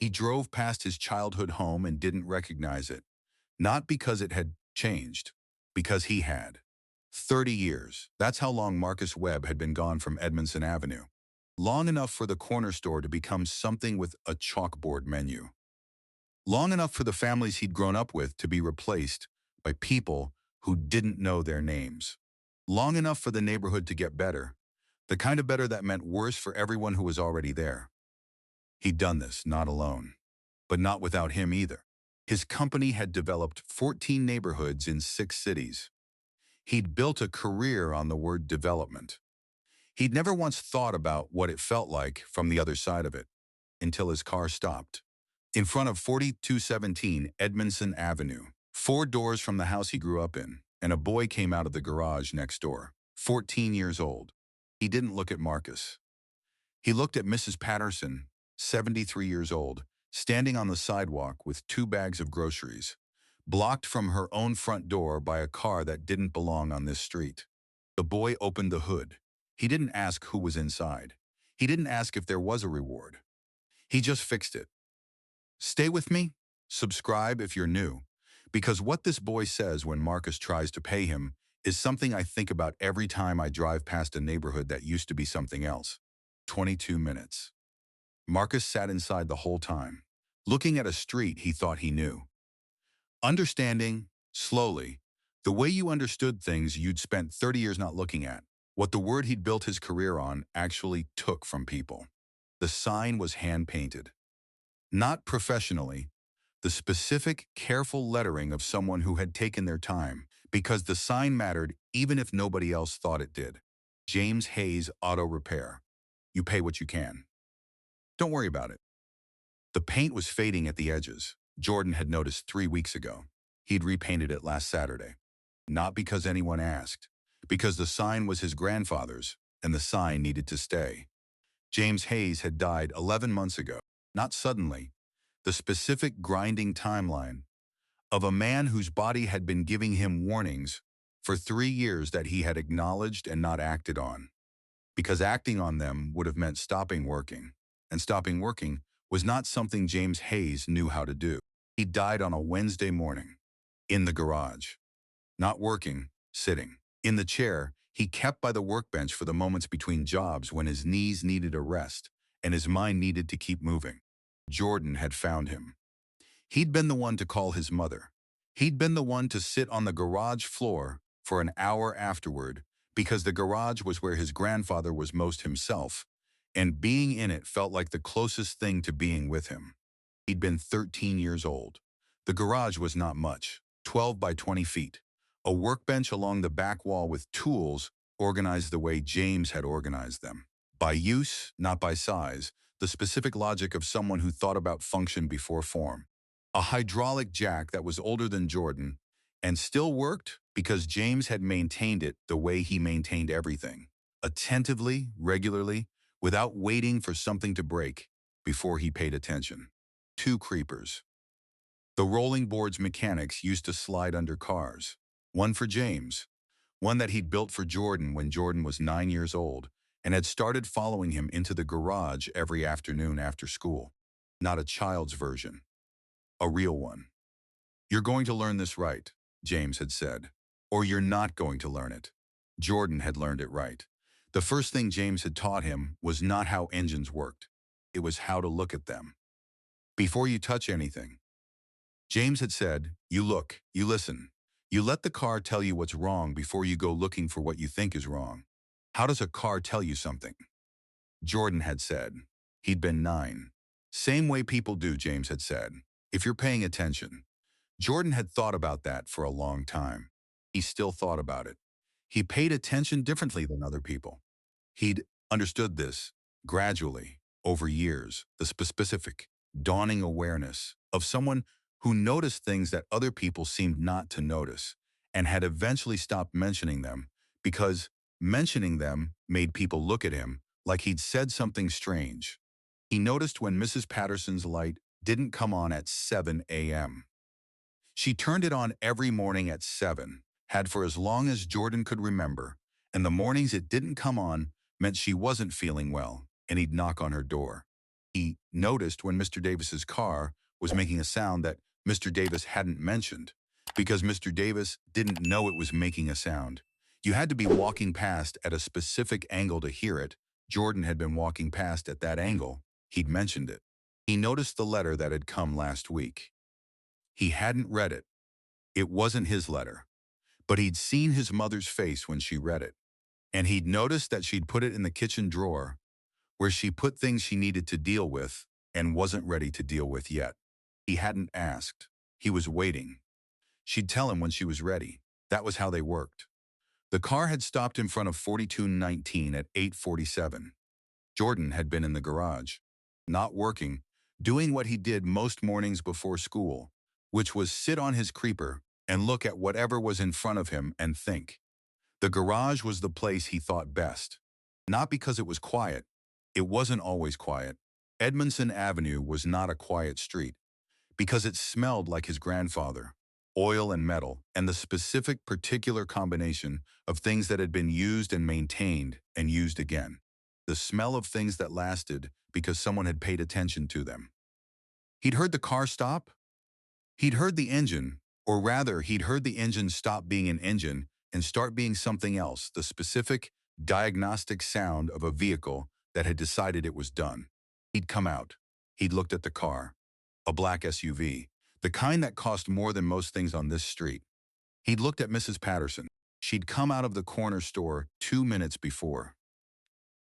He drove past his childhood home and didn't recognize it. Not because it had changed, because he had. 30 years. That's how long Marcus Webb had been gone from Edmondson Avenue. Long enough for the corner store to become something with a chalkboard menu. Long enough for the families he'd grown up with to be replaced by people who didn't know their names. Long enough for the neighborhood to get better, the kind of better that meant worse for everyone who was already there. He'd done this, not alone, but not without him either. His company had developed 14 neighborhoods in 6 cities. He'd built a career on the word development. He'd never once thought about what it felt like from the other side of it, until his car stopped. In front of 4217 Edmondson Avenue, 4 doors from the house he grew up in, and a boy came out of the garage next door, 14 years old. He didn't look at Marcus. He looked at Mrs. Patterson, 73 years old, standing on the sidewalk with 2 bags of groceries, blocked from her own front door by a car that didn't belong on this street. The boy opened the hood. He didn't ask who was inside. He didn't ask if there was a reward. He just fixed it. Stay with me, subscribe if you're new, because what this boy says when Marcus tries to pay him is something I think about every time I drive past a neighborhood that used to be something else. 22 minutes. Marcus sat inside the whole time, looking at a street he thought he knew. Understanding, slowly, the way you understood things you'd spent 30 years not looking at, what the word he'd built his career on actually took from people. The sign was hand-painted. Not professionally, the specific, careful lettering of someone who had taken their time, because the sign mattered even if nobody else thought it did. James Hayes Auto Repair. You pay what you can. Don't worry about it. The paint was fading at the edges. Jordan had noticed 3 weeks ago. He'd repainted it last Saturday. Not because anyone asked, because the sign was his grandfather's, and the sign needed to stay. James Hayes had died 11 months ago. Not suddenly, the specific grinding timeline of a man whose body had been giving him warnings for 3 years that he had acknowledged and not acted on. Because acting on them would have meant stopping working, and stopping working was not something James Hayes knew how to do. He died on a Wednesday morning, in the garage. Not working, sitting. In the chair he kept by the workbench for the moments between jobs when his knees needed a rest and his mind needed to keep moving. Jordan had found him. He'd been the one to call his mother. He'd been the one to sit on the garage floor for an hour afterward because the garage was where his grandfather was most himself, and being in it felt like the closest thing to being with him. He'd been 13 years old. The garage was not much, 12 by 20 feet. A workbench along the back wall with tools organized the way James had organized them. By use, not by size, the specific logic of someone who thought about function before form. A hydraulic jack that was older than Jordan and still worked because James had maintained it the way he maintained everything. Attentively, regularly, without waiting for something to break before he paid attention. 2 creepers. The rolling boards mechanics used to slide under cars. One for James, one that he'd built for Jordan when Jordan was 9 years old and had started following him into the garage every afternoon after school. Not a child's version, a real one. You're going to learn this right, James had said, or you're not going to learn it. Jordan had learned it right. The first thing James had taught him was not how engines worked. It was how to look at them. Before you touch anything, James had said, you look, you listen. You let the car tell you what's wrong before you go looking for what you think is wrong. How does a car tell you something? Jordan had said. He'd been 9. Same way people do, James had said, if you're paying attention. Jordan had thought about that for a long time. He still thought about it. He paid attention differently than other people. He'd understood this gradually, over years, the specific, dawning awareness of someone who noticed things that other people seemed not to notice and had eventually stopped mentioning them because mentioning them made people look at him like he'd said something strange. He noticed when Mrs. Patterson's light didn't come on at 7 a.m. She turned it on every morning at 7, had for as long as Jordan could remember, and the mornings it didn't come on meant she wasn't feeling well, and he'd knock on her door. He noticed when Mr. Davis's car was making a sound that Mr. Davis hadn't mentioned, because Mr. Davis didn't know it was making a sound. You had to be walking past at a specific angle to hear it. Jordan had been walking past at that angle. He'd mentioned it. He noticed the letter that had come last week. He hadn't read it. It wasn't his letter, but he'd seen his mother's face when she read it. And he'd noticed that she'd put it in the kitchen drawer where she put things she needed to deal with and wasn't ready to deal with yet. He hadn't asked. He was waiting. She'd tell him when she was ready. That was how they worked. The car had stopped in front of 4219 at 8:47. Jordan had been in the garage, not working, doing what he did most mornings before school, which was sit on his creeper and look at whatever was in front of him and think. The garage was the place he thought best. Not because it was quiet. It wasn't always quiet. Edmondson Avenue was not a quiet street, because it smelled like his grandfather, oil and metal, and the specific particular combination of things that had been used and maintained and used again. The smell of things that lasted because someone had paid attention to them. He'd heard the car stop. He'd heard the engine, or rather, he'd heard the engine stop being an engine and start being something else, the specific, diagnostic sound of a vehicle that had decided it was done. He'd come out. He'd looked at the car, a black SUV, the kind that cost more than most things on this street. He'd looked at Mrs. Patterson. She'd come out of the corner store 2 minutes before.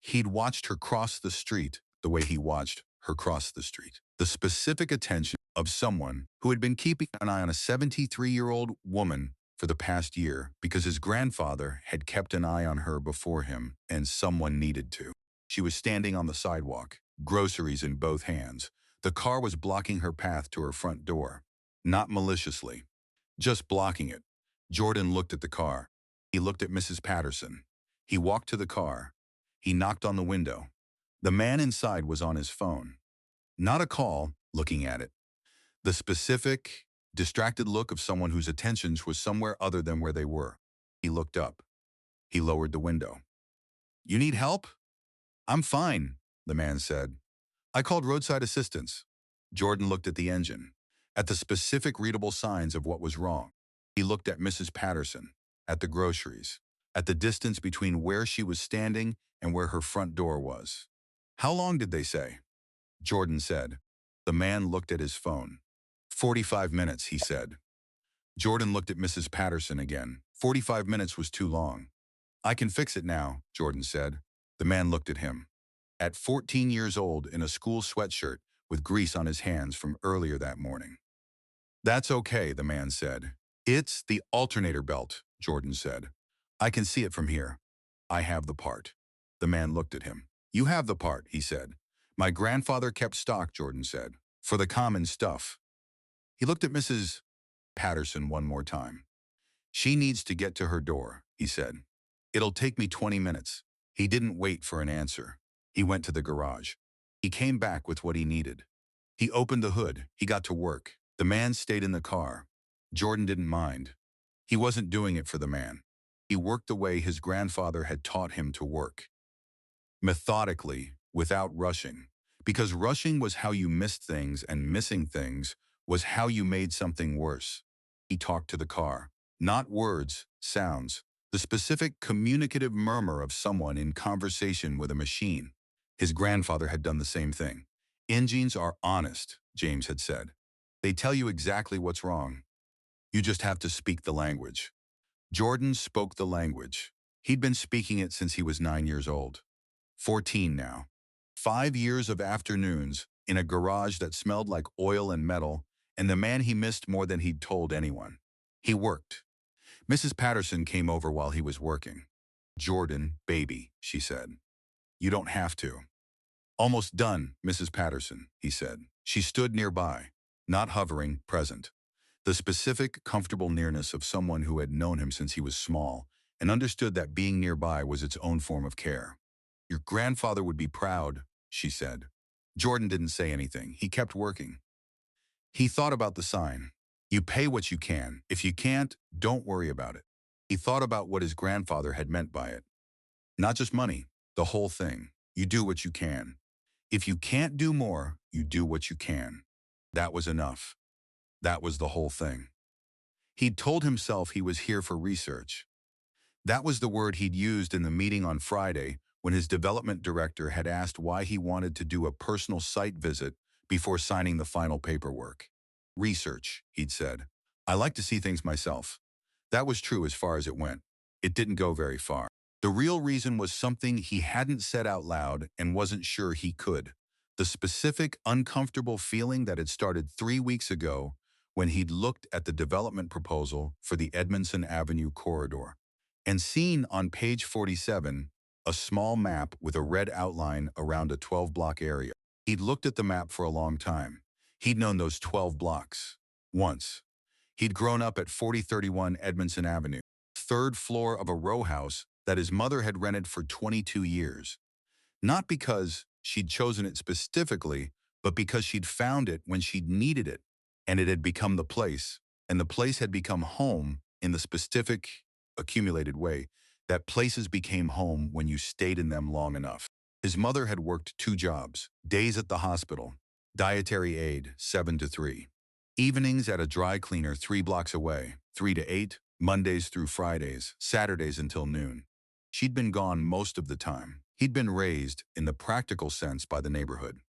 He'd watched her cross the street the way he watched her cross the street. The specific attention of someone who had been keeping an eye on a 73-year-old woman for the past year because his grandfather had kept an eye on her before him and someone needed to. She was standing on the sidewalk, groceries in both hands. The car was blocking her path to her front door. Not maliciously, just blocking it. Jordan looked at the car. He looked at Mrs. Patterson. He walked to the car. He knocked on the window. The man inside was on his phone. Not a call, looking at it. The specific, distracted look of someone whose attentions was somewhere other than where they were. He looked up. He lowered the window. "You need help?" "I'm fine," the man said. "I called roadside assistance." Jordan looked at the engine, at the specific readable signs of what was wrong. He looked at Mrs. Patterson, at the groceries, at the distance between where she was standing and where her front door was. "How long did they say?" Jordan said. The man looked at his phone. 45 minutes, he said. Jordan looked at Mrs. Patterson again. 45 minutes was too long. "I can fix it now," Jordan said. The man looked at him. At 14 years old, in a school sweatshirt with grease on his hands from earlier that morning. "That's okay," the man said. "It's the alternator belt," Jordan said. "I can see it from here. I have the part." The man looked at him. "You have the part," he said. "My grandfather kept stock," Jordan said, "for the common stuff." He looked at Mrs. Patterson one more time. "She needs to get to her door," he said. "It'll take me 20 minutes. He didn't wait for an answer. He went to the garage. He came back with what he needed. He opened the hood. He got to work. The man stayed in the car. Jordan didn't mind. He wasn't doing it for the man. He worked the way his grandfather had taught him to work. Methodically, without rushing. Because rushing was how you missed things, and missing things was how you made something worse. He talked to the car. Not words, sounds. The specific communicative murmur of someone in conversation with a machine. His grandfather had done the same thing. "Engines are honest," James had said. "They tell you exactly what's wrong. You just have to speak the language." Jordan spoke the language. He'd been speaking it since he was 9 years old. 14 now. 5 years of afternoons in a garage that smelled like oil and metal, and the man he missed more than he'd told anyone. He worked. Mrs. Patterson came over while he was working. "Jordan, baby," she said. "You don't have to." "Almost done, Mrs. Patterson," he said. She stood nearby, not hovering, present. The specific, comfortable nearness of someone who had known him since he was small and understood that being nearby was its own form of care. "Your grandfather would be proud," she said. Jordan didn't say anything. He kept working. He thought about the sign. You pay what you can. If you can't, don't worry about it. He thought about what his grandfather had meant by it. Not just money, the whole thing. You do what you can. If you can't do more, you do what you can. That was enough. That was the whole thing. He'd told himself he was here for research. That was the word he'd used in the meeting on Friday when his development director had asked why he wanted to do a personal site visit before signing the final paperwork. Research, he'd said. I like to see things myself. That was true as far as it went. It didn't go very far. The real reason was something he hadn't said out loud and wasn't sure he could. The specific, uncomfortable feeling that had started 3 weeks ago when he'd looked at the development proposal for the Edmondson Avenue corridor and seen on page 47 a small map with a red outline around a 12-block area. He'd looked at the map for a long time. He'd known those 12 blocks. Once. He'd grown up at 4031 Edmondson Avenue, third floor of a row house that his mother had rented for 22 years. Not because she'd chosen it specifically, but because she'd found it when she'd needed it, and it had become the place, and the place had become home in the specific, accumulated way that places became home when you stayed in them long enough. His mother had worked 2 jobs, days at the hospital, dietary aide, 7 to 3. Evenings at a dry cleaner 3 blocks away, 3 to 8, Mondays through Fridays, Saturdays until noon. She'd been gone most of the time. He'd been raised, in the practical sense, by the neighborhood.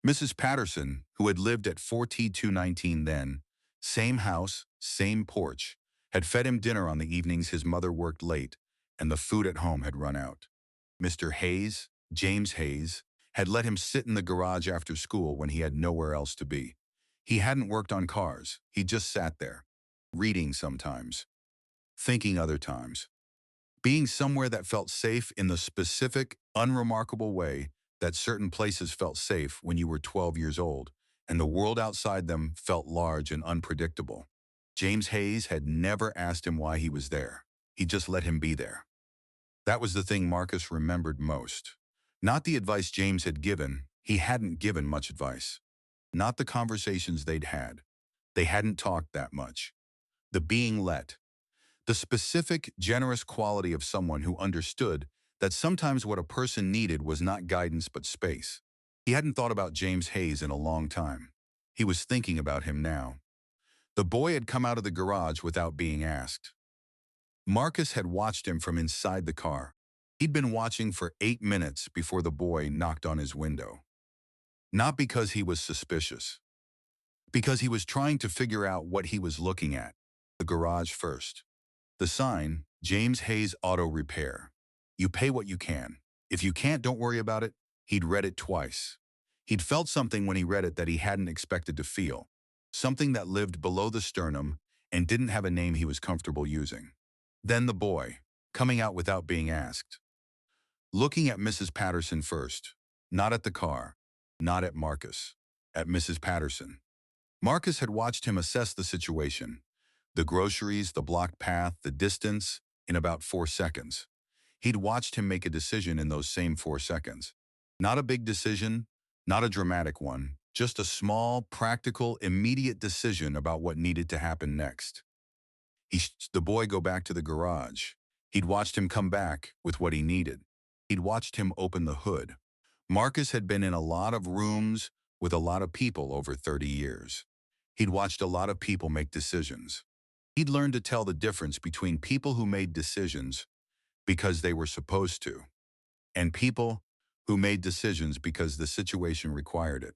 Mrs. Patterson, who had lived at 4T219 then, same house, same porch, had fed him dinner on the evenings his mother worked late, and the food at home had run out. Mr. Hayes, James Hayes, had let him sit in the garage after school when he had nowhere else to be. He hadn't worked on cars, he just sat there, reading sometimes, thinking other times, being somewhere that felt safe in the specific, unremarkable way that certain places felt safe when you were 12 years old, and the world outside them felt large and unpredictable. James Hayes had never asked him why he was there. He just let him be there. That was the thing Marcus remembered most. Not the advice James had given. He hadn't given much advice. Not the conversations they'd had. They hadn't talked that much. The being let. The specific, generous quality of someone who understood that sometimes what a person needed was not guidance but space. He hadn't thought about James Hayes in a long time. He was thinking about him now. The boy had come out of the garage without being asked. Marcus had watched him from inside the car. He'd been watching for 8 minutes before the boy knocked on his window. Not because he was suspicious. Because he was trying to figure out what he was looking at. The garage first. The sign, James Hayes Auto Repair. You pay what you can. If you can't, don't worry about it. He'd read it twice. He'd felt something when he read it that he hadn't expected to feel. Something that lived below the sternum and didn't have a name he was comfortable using. Then the boy, coming out without being asked. Looking at Mrs. Patterson first. Not at the car. Not at Marcus. At Mrs. Patterson. Marcus had watched him assess the situation. The groceries, the blocked path, the distance, in about 4 seconds. He'd watched him make a decision in those same 4 seconds. Not a big decision, not a dramatic one, just a small, practical, immediate decision about what needed to happen next. The boy go back to the garage. He'd watched him come back with what he needed. He'd watched him open the hood. Marcus had been in a lot of rooms with a lot of people over 30 years. He'd watched a lot of people make decisions. He'd learned to tell the difference between people who made decisions because they were supposed to, and people who made decisions because the situation required it.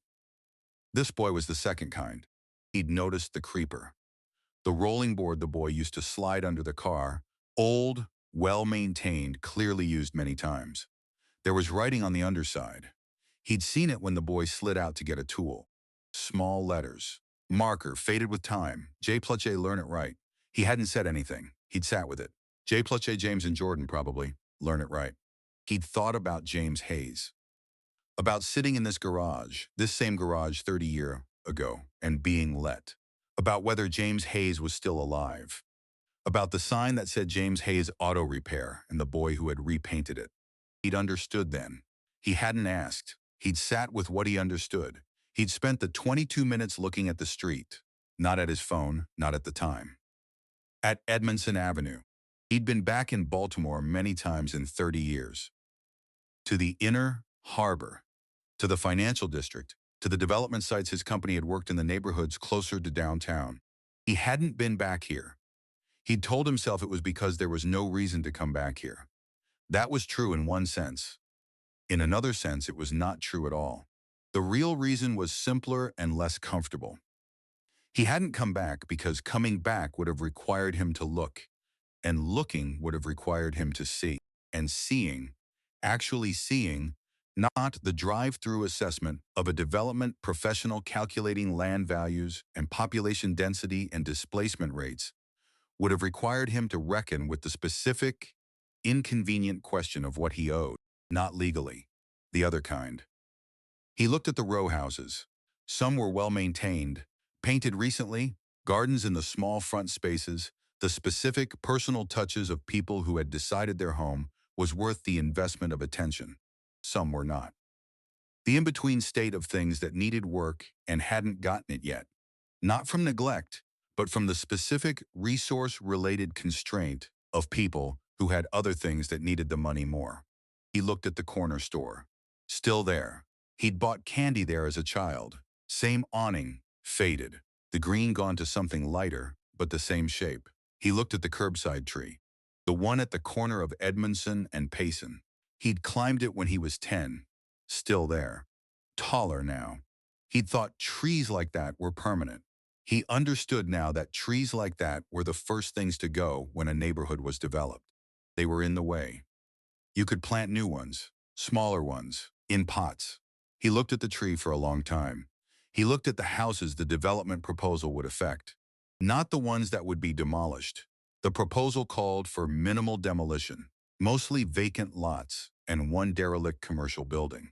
This boy was the second kind. He'd noticed the creeper. The rolling board the boy used to slide under the car, old, well-maintained, clearly used many times. There was writing on the underside. He'd seen it when the boy slid out to get a tool. Small letters. Marker, faded with time. J plus A, learn it right. He hadn't said anything. He'd sat with it. J plus A, James and Jordan, probably. Learn it right. He'd thought about James Hayes. About sitting in this garage, this same garage 30 years ago, and being let. About whether James Hayes was still alive. About the sign that said James Hayes Auto Repair and the boy who had repainted it. He'd understood then. He hadn't asked. He'd sat with what he understood. He'd spent the 22 minutes looking at the street, not at his phone, not at the time. At Edmondson Avenue. He'd been back in Baltimore many times in 30 years. To the inner harbor. to the financial district, to the development sites his company had worked in the neighborhoods closer to downtown. He hadn't been back here. He'd told himself it was because there was no reason to come back here. That was true in one sense. In another sense, it was not true at all. The real reason was simpler and less comfortable. He hadn't come back because coming back would have required him to look, and looking would have required him to see. And seeing, actually seeing, not the drive-through assessment of a development professional calculating land values and population density and displacement rates, would have required him to reckon with the specific, inconvenient question of what he owed, not legally, the other kind. He looked at the row houses. Some were well-maintained, painted recently, gardens in the small front spaces, the specific personal touches of people who had decided their home was worth the investment of attention. Some were not. The in-between state of things that needed work and hadn't gotten it yet. Not from neglect, but from the specific resource-related constraint of people who had other things that needed the money more. He looked at the corner store. Still there. He'd bought candy there as a child. Same awning, faded. The green gone to something lighter, but the same shape. He looked at the curbside tree. The one at the corner of Edmondson and Payson. He'd climbed it when he was 10. Still there. Taller now. He'd thought trees like that were permanent. He understood now that trees like that were the first things to go when a neighborhood was developed. They were in the way. You could plant new ones, smaller ones, in pots. He looked at the tree for a long time. He looked at the houses the development proposal would affect. Not the ones that would be demolished. The proposal called for minimal demolition, mostly vacant lots, and one derelict commercial building.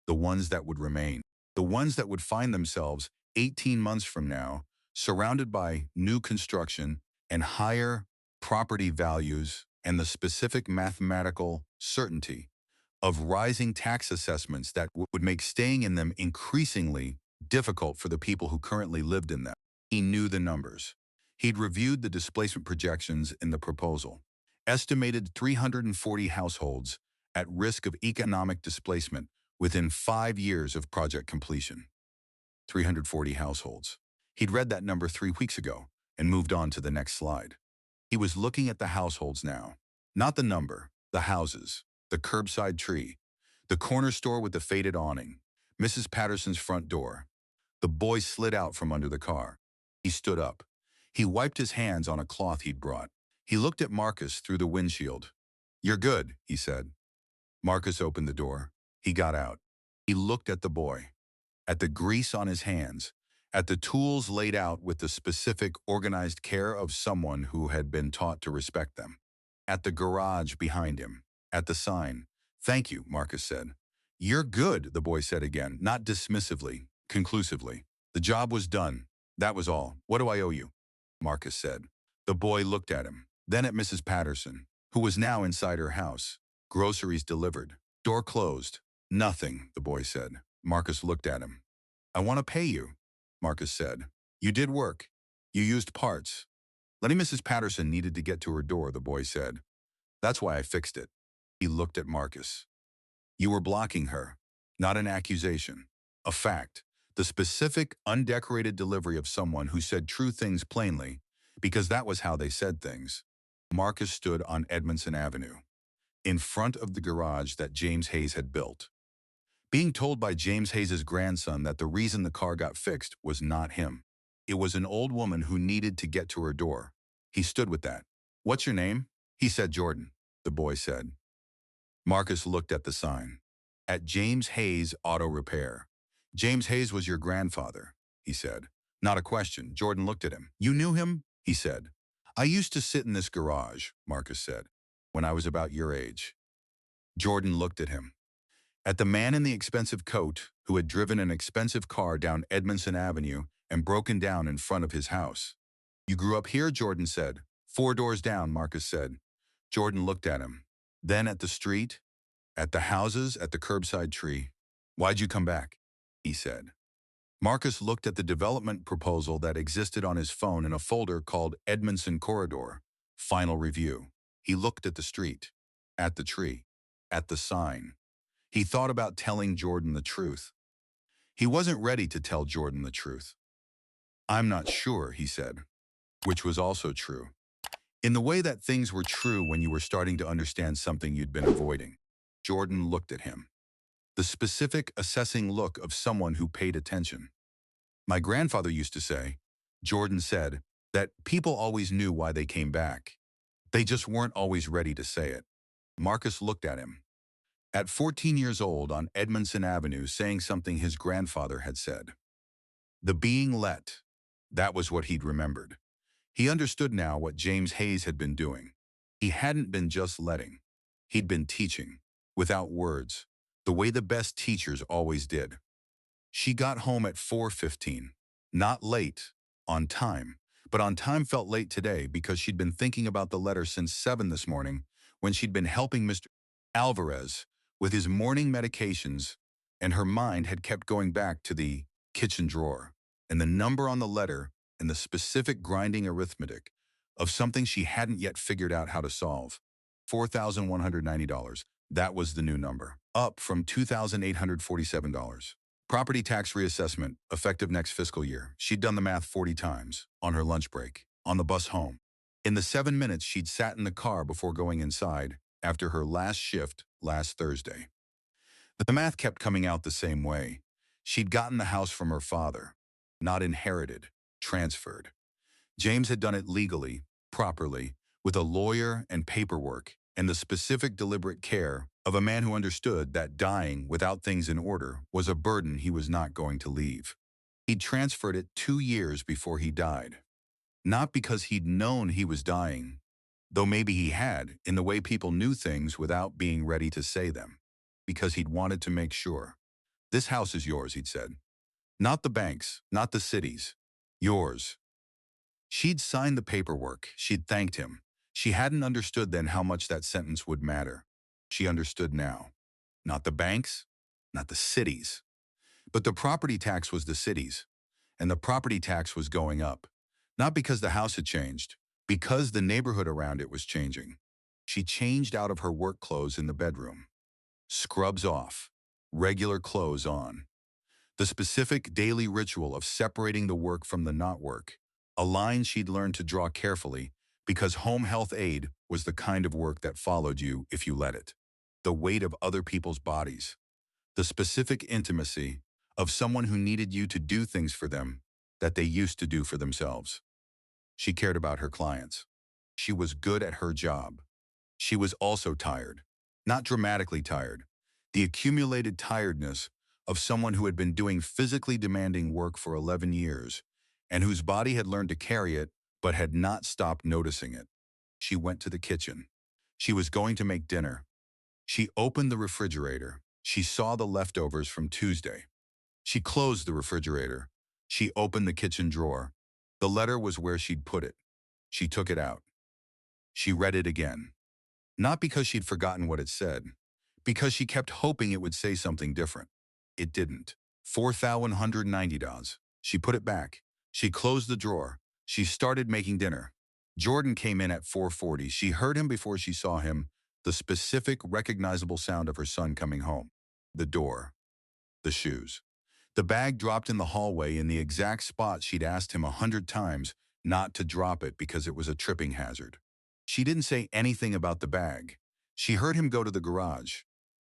The ones that would remain. The ones that would find themselves 18 months from now, surrounded by new construction and higher property values and the specific mathematical certainty of rising tax assessments that would make staying in them increasingly difficult for the people who currently lived in them. He knew the numbers. He'd reviewed the displacement projections in the proposal. Estimated 340 households at risk of economic displacement within 5 years of project completion. 340 households. He'd read that number 3 weeks ago and moved on to the next slide. He was looking at the households now. Not the number, the houses, the curbside tree, the corner store with the faded awning, Mrs. Patterson's front door. The boy slid out from under the car. He stood up. He wiped his hands on a cloth he'd brought. He looked at Marcus through the windshield. "You're good," he said. Marcus opened the door. He got out. He looked at the boy, at the grease on his hands, at the tools laid out with the specific organized care of someone who had been taught to respect them, at the garage behind him, at the sign. "Thank you," Marcus said. "You're good," the boy said again, not dismissively, conclusively. "The job was done. That was all. What do I owe you?" Marcus said. The boy looked at him, then at Mrs. Patterson, who was now inside her house. Groceries delivered. Door closed. "Nothing," the boy said. Marcus looked at him. "I want to pay you," Marcus said. "You did work. You used parts." "Letting Mrs. Patterson needed to get to her door," the boy said. "That's why I fixed it." He looked at Marcus. "You were blocking her. Not an accusation. A fact. The specific, undecorated delivery of someone who said true things plainly, because that was how they said things." Marcus stood on Edmondson Avenue, in front of the garage that James Hayes had built. Being told by James Hayes' grandson that the reason the car got fixed was not him. It was an old woman who needed to get to her door. He stood with that. "What's your name?" He said Jordan, the boy said. Marcus looked at the sign. "At James Hayes Auto Repair." "James Hayes was your grandfather," he said. Not a question. Jordan looked at him. "You knew him?" he said. "I used to sit in this garage," Marcus said, "when I was about your age." Jordan looked at him. At the man in the expensive coat who had driven an expensive car down Edmondson Avenue and broken down in front of his house. "You grew up here?" Jordan said. "4 doors down," Marcus said. Jordan looked at him. Then at the street, at the houses, at the curbside tree. "Why'd you come back?" he said. Marcus looked at the development proposal that existed on his phone in a folder called Edmondson Corridor. Final review. He looked at the street, at the tree, at the sign. He thought about telling Jordan the truth. He wasn't ready to tell Jordan the truth. "I'm not sure," he said, which was also true. In the way that things were true when you were starting to understand something you'd been avoiding. Jordan looked at him. The specific, assessing look of someone who paid attention. "My grandfather used to say," Jordan said, "that people always knew why they came back. They just weren't always ready to say it." Marcus looked at him. At 14 years old on Edmondson Avenue, saying something his grandfather had said. The being let. That was what he'd remembered. He understood now what James Hayes had been doing. He hadn't been just letting. He'd been teaching, without words, the way the best teachers always did. She got home at 4:15. Not late, on time. But on time felt late today because she'd been thinking about the letter since 7 this morning when she'd been helping Mr. Alvarez with his morning medications, and her mind had kept going back to the kitchen drawer and the number on the letter and the specific grinding arithmetic of something she hadn't yet figured out how to solve. $4,190. That was the new number, up from $2,847. Property tax reassessment, effective next fiscal year. She'd done the math 40 times, on her lunch break, on the bus home. In the 7 minutes she'd sat in the car before going inside, after her last shift last Thursday. The math kept coming out the same way. She'd gotten the house from her father. Not inherited, transferred. James had done it legally, properly, with a lawyer and paperwork, and the specific deliberate care of a man who understood that dying without things in order was a burden he was not going to leave. He'd transferred it 2 years before he died. Not because he'd known he was dying, though maybe he had, in the way people knew things without being ready to say them, because he'd wanted to make sure. "This house is yours," he'd said. "Not the bank's, not the city's. Yours." She'd signed the paperwork. She'd thanked him. She hadn't understood then how much that sentence would matter. She understood now. Not the banks, not the cities. But the property tax was the city's, and the property tax was going up. Not because the house had changed, because the neighborhood around it was changing. She changed out of her work clothes in the bedroom. Scrubs off, regular clothes on. The specific daily ritual of separating the work from the not work, a line she'd learned to draw carefully because home health aid was the kind of work that followed you if you let it. The weight of other people's bodies, the specific intimacy of someone who needed you to do things for them that they used to do for themselves. She cared about her clients. She was good at her job. She was also tired, not dramatically tired, the accumulated tiredness of someone who had been doing physically demanding work for 11 years and whose body had learned to carry it but had not stopped noticing it. She went to the kitchen. She was going to make dinner. She opened the refrigerator. She saw the leftovers from Tuesday. She closed the refrigerator. She opened the kitchen drawer. The letter was where she'd put it. She took it out. She read it again. Not because she'd forgotten what it said, because she kept hoping it would say something different. It didn't. $4,190. She put it back. She closed the drawer. She started making dinner. Jordan came in at 4:40. She heard him before she saw him, the specific, recognizable sound of her son coming home. The door. The shoes. The bag dropped in the hallway in the exact spot she'd asked him 100 times not to drop it because it was a tripping hazard. She didn't say anything about the bag. She heard him go to the garage.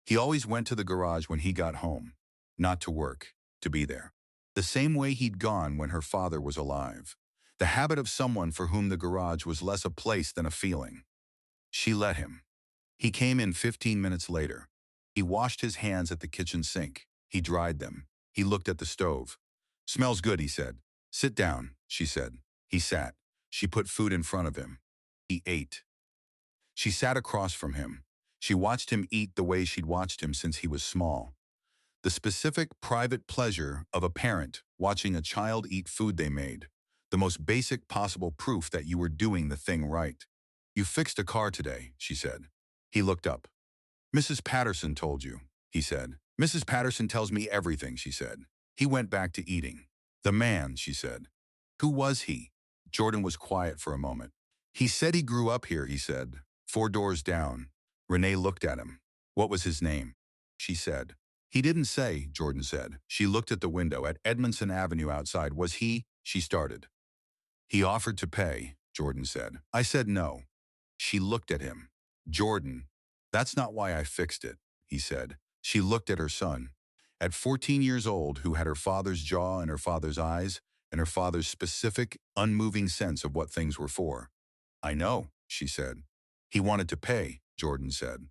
He always went to the garage when he got home. Not to work, to be there. The same way he'd gone when her father was alive. The habit of someone for whom the garage was less a place than a feeling. She let him. He came in 15 minutes later. He washed his hands at the kitchen sink. He dried them. He looked at the stove. "Smells good," he said. "Sit down," she said. He sat. She put food in front of him. He ate. She sat across from him. She watched him eat the way she'd watched him since he was small. The specific, private pleasure of a parent watching a child eat food they made. The most basic possible proof that you were doing the thing right. "You fixed a car today," she said. He looked up. "Mrs. Patterson told you," he said. "Mrs. Patterson tells me everything," she said. He went back to eating. "The man," she said. "Who was he?" Jordan was quiet for a moment. "He said he grew up here," he said. 4 doors down. Renee looked at him. "What was his name?" She said. He didn't say, Jordan said. She looked at the window at Edmondson Avenue outside. Was he? She started. He offered to pay, Jordan said. I said no. She looked at him. Jordan, that's not why I fixed it, he said. She looked at her son. At 14 years old, who had her father's jaw and her father's eyes, and her father's specific, unmoving sense of what things were for. I know, she said. He wanted to pay, Jordan said.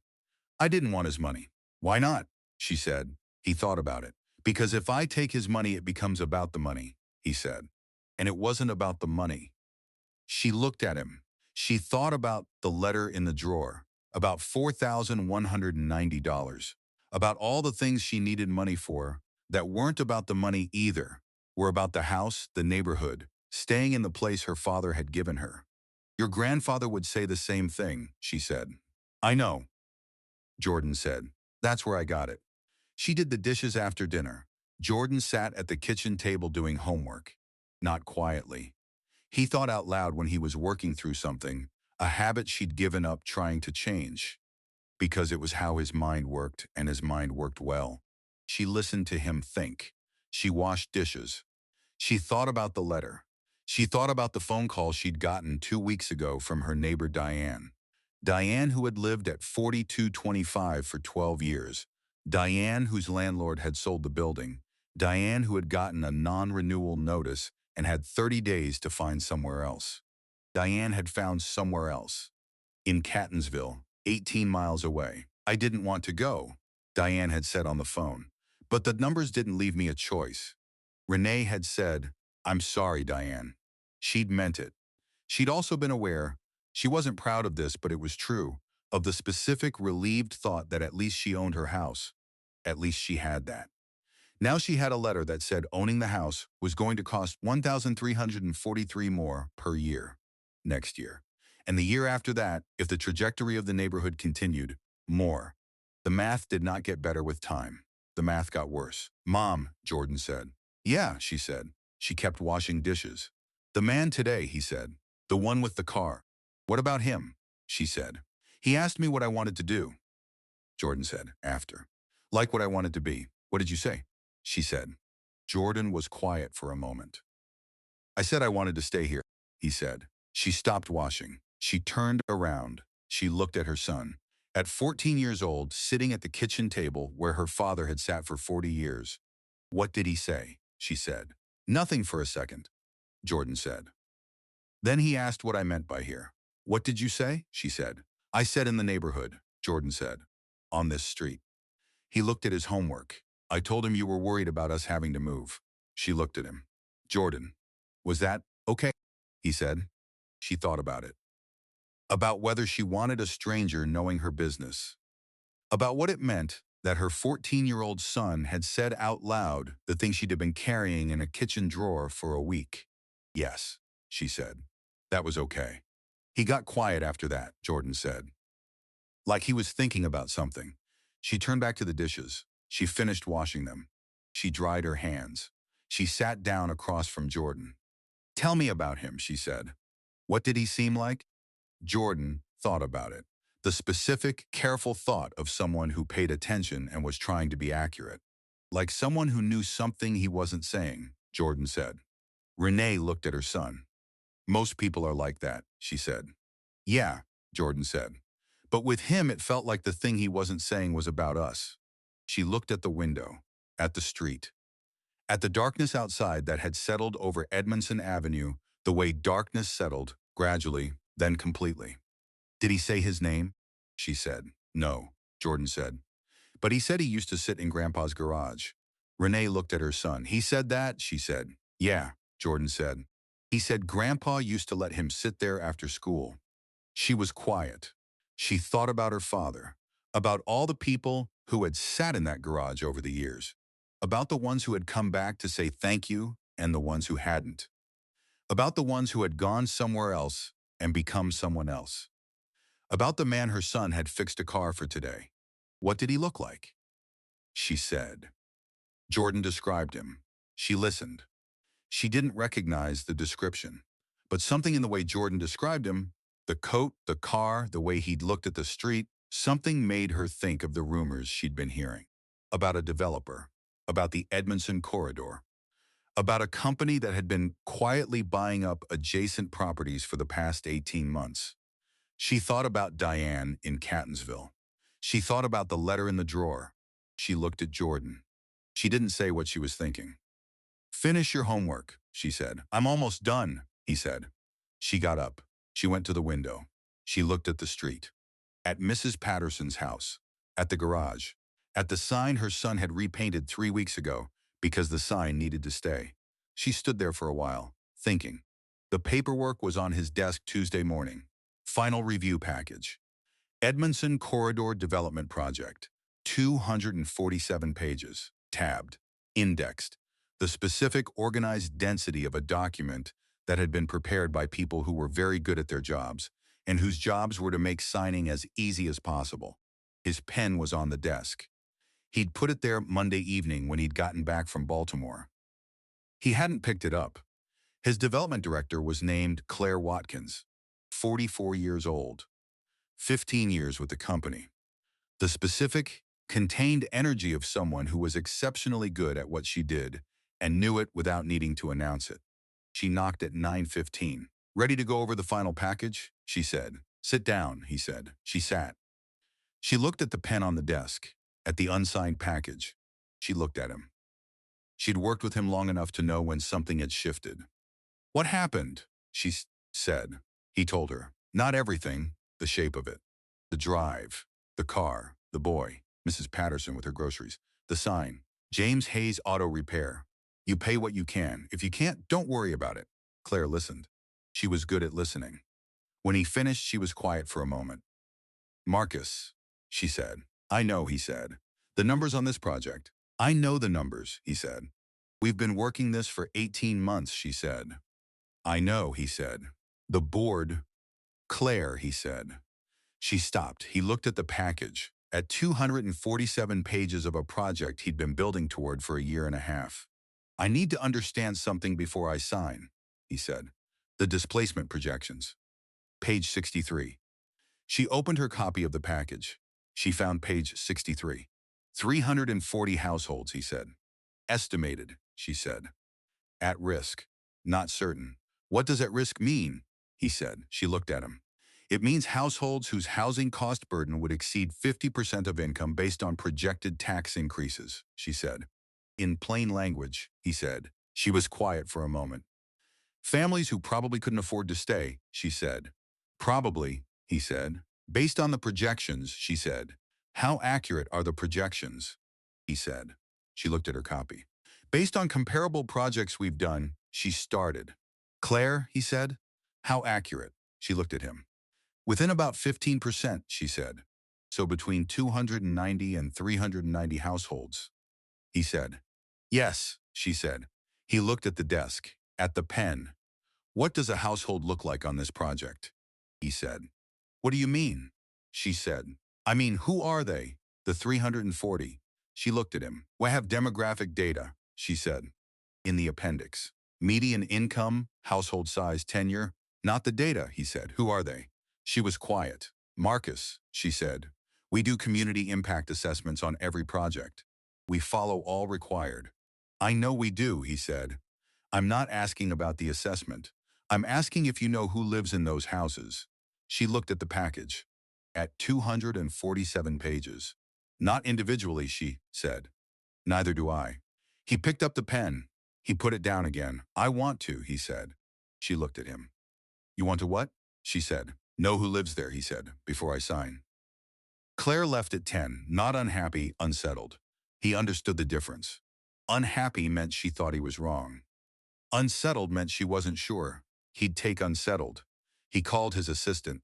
I didn't want his money. Why not? She said. He thought about it. Because if I take his money, it becomes about the money, he said. And it wasn't about the money. She looked at him. She thought about the letter in the drawer, about $4,190, about all the things she needed money for that weren't about the money either, were about the house, the neighborhood, staying in the place her father had given her. Your grandfather would say the same thing, she said. I know, Jordan said. That's where I got it. She did the dishes after dinner. Jordan sat at the kitchen table doing homework. Not quietly. He thought out loud when he was working through something, a habit she'd given up trying to change, because it was how his mind worked, and his mind worked well. She listened to him think. She washed dishes. She thought about the letter. She thought about the phone call she'd gotten 2 weeks ago from her neighbor Diane. Diane, who had lived at 4225 for 12 years. Diane, whose landlord had sold the building. Diane, who had gotten a non-renewal notice and had 30 days to find somewhere else. Diane had found somewhere else. In Catonsville, 18 miles away. I didn't want to go, Diane had said on the phone. But the numbers didn't leave me a choice. Renee had said, I'm sorry, Diane. She'd meant it. She'd also been aware, she wasn't proud of this, but it was true, of the specific relieved thought that at least she owned her house. At least she had that. Now she had a letter that said owning the house was going to cost $1,343 more per year next year. And the year after that, if the trajectory of the neighborhood continued, more. The math did not get better with time. The math got worse. Mom, Jordan said. Yeah, she said. She kept washing dishes. The man today, he said. The one with the car. What about him? She said. He asked me what I wanted to do. Jordan said, after. Like what I wanted to be. What did you say? She said. Jordan was quiet for a moment. I said I wanted to stay here, he said. She stopped washing. She turned around. She looked at her son. At 14 years old, sitting at the kitchen table where her father had sat for 40 years. What did he say? She said. Nothing for a second, Jordan said. Then he asked what I meant by here. What did you say? She said. I said in the neighborhood, Jordan said. On this street. He looked at his homework. I told him you were worried about us having to move. She looked at him. Jordan. Was that okay? He said. She thought about it. About whether she wanted a stranger knowing her business. About what it meant that her 14-year-old son had said out loud the thing she'd been carrying in a kitchen drawer for a week. Yes, she said. That was okay. He got quiet after that, Jordan said. Like he was thinking about something. She turned back to the dishes. She finished washing them. She dried her hands. She sat down across from Jordan. Tell me about him, she said. What did he seem like? Jordan thought about it. The specific, careful thought of someone who paid attention and was trying to be accurate. Like someone who knew something he wasn't saying, Jordan said. Renee looked at her son. Most people are like that, she said. Yeah, Jordan said. But with him, it felt like the thing he wasn't saying was about us. She looked at the window, at the street, at the darkness outside that had settled over Edmondson Avenue the way darkness settled, gradually, then completely. Did he say his name? She said. No, Jordan said. But he said he used to sit in Grandpa's garage. Renee looked at her son. He said that? She said. Yeah, Jordan said. He said Grandpa used to let him sit there after school. She was quiet. She thought about her father, about all the people who had sat in that garage over the years, about the ones who had come back to say thank you and the ones who hadn't, about the ones who had gone somewhere else and become someone else, about the man her son had fixed a car for today. What did he look like? She said. Jordan described him. She listened. She didn't recognize the description, but something in the way Jordan described him, the coat, the car, the way he'd looked at the street, something made her think of the rumors she'd been hearing. about a developer, about the Edmondson corridor, about a company that had been quietly buying up adjacent properties for the past 18 months. She thought about Diane in Catonsville. She thought about the letter in the drawer. She looked at Jordan. She didn't say what she was thinking. "Finish your homework," she said. "I'm almost done," he said. She got up. She went to the window. She looked at the street, at Mrs. Patterson's house, at the garage, at the sign her son had repainted 3 weeks ago because the sign needed to stay. She stood there for a while, thinking. The paperwork was on his desk Tuesday morning. Final review package. Edmondson Corridor Development Project. 247 pages. Tabbed. Indexed. The specific organized density of a document that had been prepared by people who were very good at their jobs and whose jobs were to make signing as easy as possible. His pen was on the desk. He'd put it there Monday evening when he'd gotten back from Baltimore. He hadn't picked it up. His development director was named Claire Watkins, 44 years old, 15 years with the company. The specific, contained energy of someone who was exceptionally good at what she did and knew it without needing to announce it. She knocked at 9:15. "Ready to go over the final package?" she said. "Sit down," he said. She sat. She looked at the pen on the desk, at the unsigned package. She looked at him. She'd worked with him long enough to know when something had shifted. "What happened?" she said. He told her. Not everything, the shape of it. The drive, the car, the boy, Mrs. Patterson with her groceries, the sign, James Hayes Auto Repair. You pay what you can. If you can't, don't worry about it. Claire listened. She was good at listening. When he finished, she was quiet for a moment. "Marcus," she said. "I know," he said. "The numbers on this project." "I know the numbers," he said. "We've been working this for 18 months, she said. "I know," he said. "The board." "Claire," he said. She stopped. He looked at the package, at 247 pages of a project he'd been building toward for a year and a half. "I need to understand something before I sign," he said. "The displacement projections." Page 63. She opened her copy of the package. She found page 63. 340 households, he said. "Estimated," she said. "At risk. Not certain." "What does at risk mean?" he said. She looked at him. "It means households whose housing cost burden would exceed 50% of income based on projected tax increases," she said. "In plain language," he said. She was quiet for a moment. "Families who probably couldn't afford to stay," she said. "Probably," he said. "Based on the projections," she said. "How accurate are the projections?" he said. She looked at her copy. "Based on comparable projects we've done," she started. "Claire," he said. "How accurate?" She looked at him. "Within about 15%, she said. "So between 290 and 390 households," he said. "Yes," she said. He looked at the desk, at the pen. "What does a household look like on this project?" he said. "What do you mean?" she said. "I mean, who are they? The 340. She looked at him. "We have demographic data," she said. "In the appendix. Median income, household size, tenure." "Not the data," he said. "Who are they?" She was quiet. "Marcus," she said. "We do community impact assessments on every project. We follow all required." "I know we do," he said. "I'm not asking about the assessment. I'm asking if you know who lives in those houses." She looked at the package. At 247 pages. "Not individually," she said. "Neither do I." He picked up the pen. He put it down again. "I want to," he said. She looked at him. "You want to what?" she said. "Know who lives there," he said, "before I sign." Claire left at 10, not unhappy, unsettled. He understood the difference. Unhappy meant she thought he was wrong. Unsettled meant she wasn't sure. He'd take unsettled. He called his assistant.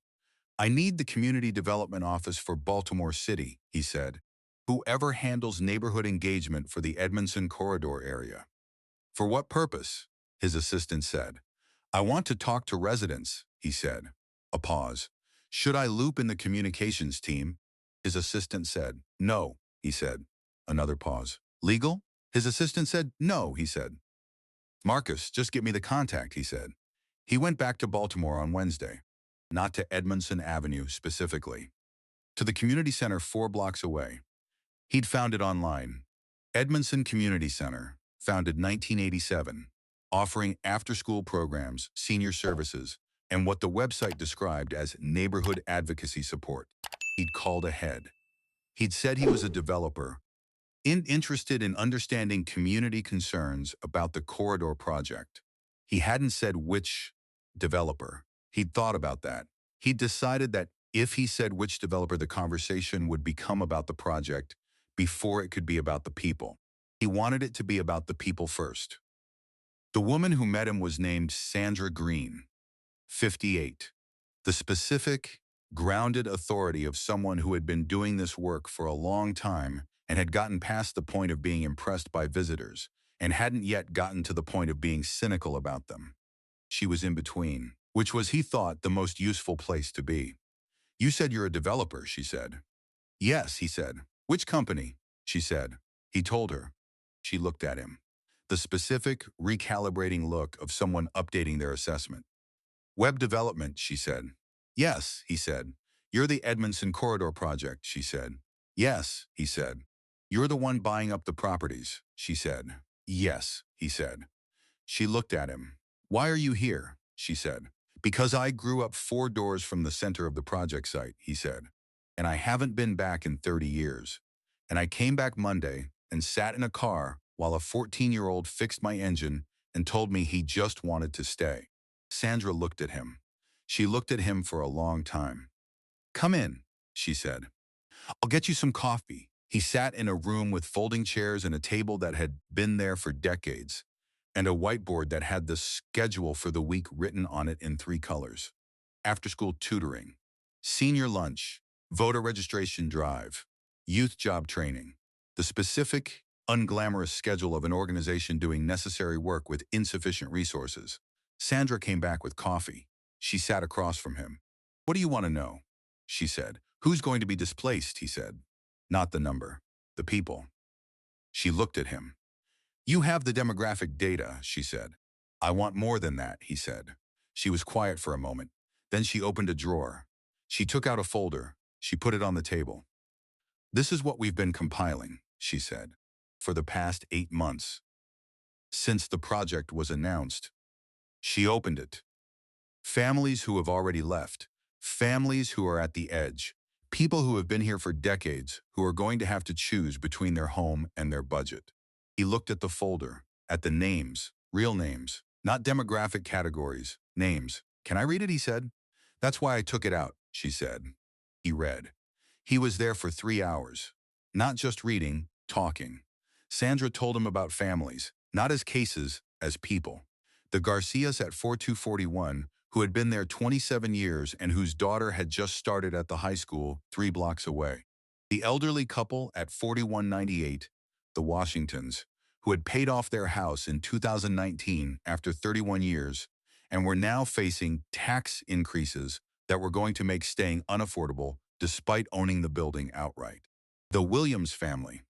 "I need the community development office for Baltimore City," he said. "Whoever handles neighborhood engagement for the Edmondson corridor area." "For what purpose?" his assistant said. "I want to talk to residents," he said. A pause. "Should I loop in the communications team?" His assistant said. "No," he said. Another pause. "Legal?" His assistant said. "No," he said. "Marcus, just get me the contact," he said. He went back to Baltimore on Wednesday. Not to Edmondson Avenue specifically. To the community center 4 blocks away. He'd found it online. Edmondson Community Center, founded 1987, offering after-school programs, senior services, and what the website described as neighborhood advocacy support. He'd called ahead. He'd said he was a developer, interested in understanding community concerns about the corridor project. He hadn't said which developer. He'd thought about that. He'd decided that if he said which developer, the conversation would become about the project before it could be about the people. He wanted it to be about the people first. The woman who met him was named Sandra Green, 58. The specific, grounded authority of someone who had been doing this work for a long time and had gotten past the point of being impressed by visitors and hadn't yet gotten to the point of being cynical about them. She was in between, which was, he thought, the most useful place to be. "You said you're a developer," she said. "Yes," he said. "Which company?" she said. He told her. She looked at him. The specific, recalibrating look of someone updating their assessment. "Web development," she said. "Yes," he said. "You're the Edmondson Corridor Project," she said. "Yes," he said. "You're the one buying up the properties," she said. "Yes," he said. She looked at him. "Why are you here?" she said. "Because I grew up 4 doors from the center of the project site," he said. "And I haven't been back in 30 years. And I came back Monday and sat in a car while a 14-year-old fixed my engine and told me he just wanted to stay." Sandra looked at him. She looked at him for a long time. "Come in," she said. "I'll get you some coffee." He sat in a room with folding chairs and a table that had been there for decades, and a whiteboard that had the schedule for the week written on it in 3 colors. After-school tutoring, senior lunch, voter registration drive, youth job training, the specific, unglamorous schedule of an organization doing necessary work with insufficient resources. Sandra came back with coffee. She sat across from him. "What do you want to know?" she said. "Who's going to be displaced?" he said. "Not the number, the people." She looked at him. "You have the demographic data," she said. "I want more than that," he said. She was quiet for a moment. Then she opened a drawer. She took out a folder. She put it on the table. "This is what we've been compiling," she said, "for the past 8 months. Since the project was announced." She opened it. Families who have already left. Families who are at the edge. People who have been here for decades who are going to have to choose between their home and their budget. He looked at the folder, at the names, real names, not demographic categories, names. "Can I read it?" he said. "That's why I took it out," she said. He read. He was there for 3 hours. Not just reading, talking. Sandra told him about families, not as cases, as people. The Garcias at 4241, who had been there 27 years and whose daughter had just started at the high school 3 blocks away. The elderly couple at 4198, the Washingtons, who had paid off their house in 2019 after 31 years and were now facing tax increases that were going to make staying unaffordable despite owning the building outright. The Williams family.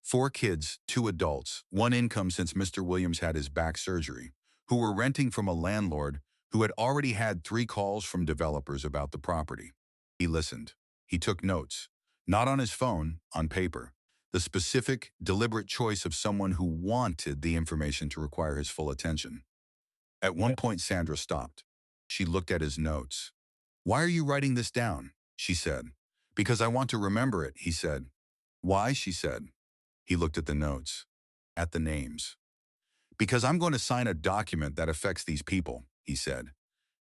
4 kids, 2 adults, 1 income since Mr. Williams had his back surgery, who were renting from a landlord who had already had 3 calls from developers about the property. He listened. He took notes. Not on his phone, on paper. The specific, deliberate choice of someone who wanted the information to require his full attention. At one point, Sandra stopped. She looked at his notes. "Why are you writing this down?" she said. "Because I want to remember it," he said. "Why?" she said. He looked at the notes, at the names. "Because I'm going to sign a document that affects these people," he said.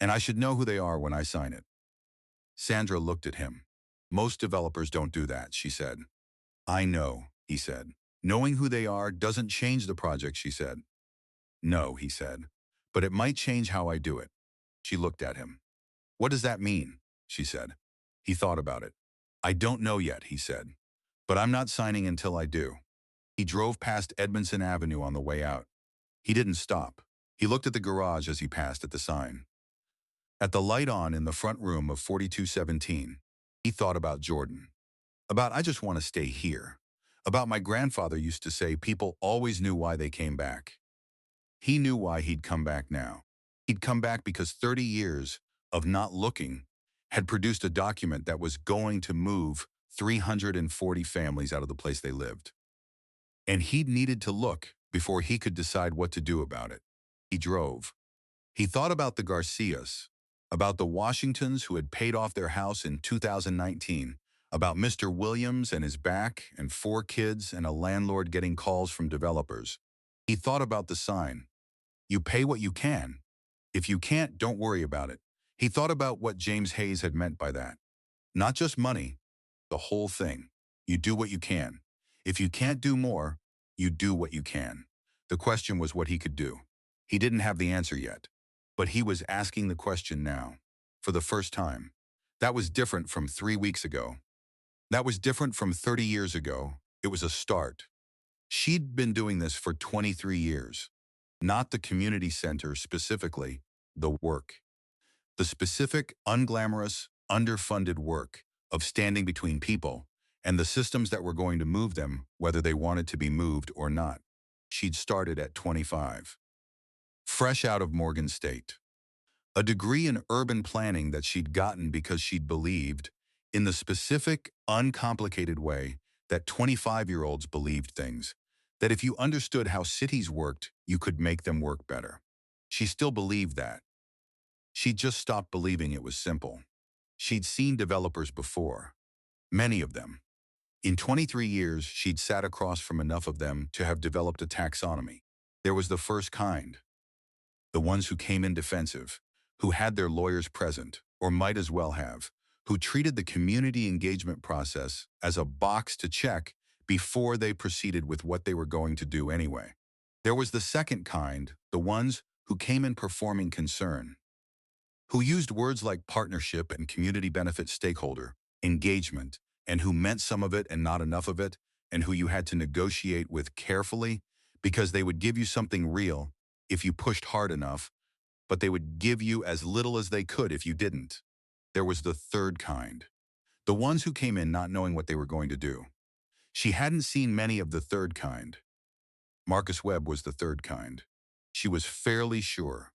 "And I should know who they are when I sign it." Sandra looked at him. "Most developers don't do that," she said. "I know," he said. "Knowing who they are doesn't change the project," she said. "No," he said. "But it might change how I do it." She looked at him. "What does that mean?" she said. He thought about it. "I don't know yet," he said. "But I'm not signing until I do." He drove past Edmondson Avenue on the way out. He didn't stop. He looked at the garage as he passed at the sign. At the light on in the front room of 4217, he thought about Jordan. About, "I just want to stay here." About, "My grandfather used to say people always knew why they came back." He knew why he'd come back now. He'd come back because 30 years of not looking had produced a document that was going to move 340 families out of the place they lived. And he needed to look before he could decide what to do about it. He drove. He thought about the Garcias, about the Washingtons who had paid off their house in 2019, about Mr. Williams and his back and 4 kids and a landlord getting calls from developers. He thought about the sign. You pay what you can. If you can't, don't worry about it. He thought about what James Hayes had meant by that. Not just money, the whole thing. You do what you can. If you can't do more, you do what you can. The question was what he could do. He didn't have the answer yet, but he was asking the question now, for the first time. That was different from 3 weeks ago. That was different from 30 years ago. It was a start. She'd been doing this for 23 years. Not the community center specifically, the work. The specific, unglamorous, underfunded work of standing between people and the systems that were going to move them, whether they wanted to be moved or not. She'd started at 25. Fresh out of Morgan State. A degree in urban planning that she'd gotten because she'd believed, in the specific, uncomplicated way that 25-year-olds believed things, that if you understood how cities worked, you could make them work better. She still believed that. She'd just stopped believing it was simple. She'd seen developers before, many of them. In 23 years, she'd sat across from enough of them to have developed a taxonomy. There was the first kind, the ones who came in defensive, who had their lawyers present, or might as well have, who treated the community engagement process as a box to check before they proceeded with what they were going to do anyway. There was the second kind, the ones who came in performing concern, who used words like partnership and community benefit stakeholder, engagement, and who meant some of it and not enough of it, and who you had to negotiate with carefully because they would give you something real if you pushed hard enough, but they would give you as little as they could if you didn't. There was the third kind, the ones who came in not knowing what they were going to do. She hadn't seen many of the third kind. Marcus Webb was the third kind. She was fairly sure,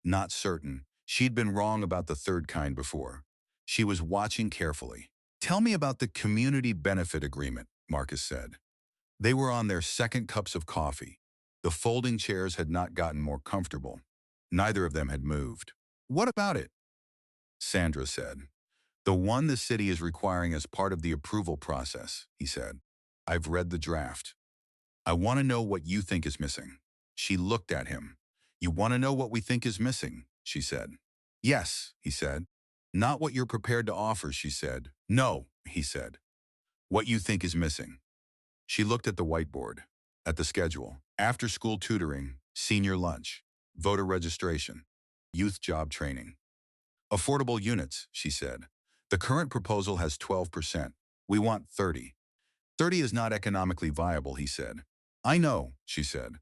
not certain. She'd been wrong about the third kind before. She was watching carefully. Tell me about the community benefit agreement, Marcus said. They were on their second cups of coffee. The folding chairs had not gotten more comfortable. Neither of them had moved. What about it? Sandra said. The one the city is requiring as part of the approval process, he said. I've read the draft. I want to know what you think is missing. She looked at him. You want to know what we think is missing, she said. Yes, he said. Not what you're prepared to offer, she said. No, he said. What you think is missing. She looked at the whiteboard, at the schedule, after-school tutoring, senior lunch, voter registration, youth job training. Affordable units, she said. The current proposal has 12%. We want 30. 30 is not economically viable, he said. I know, she said.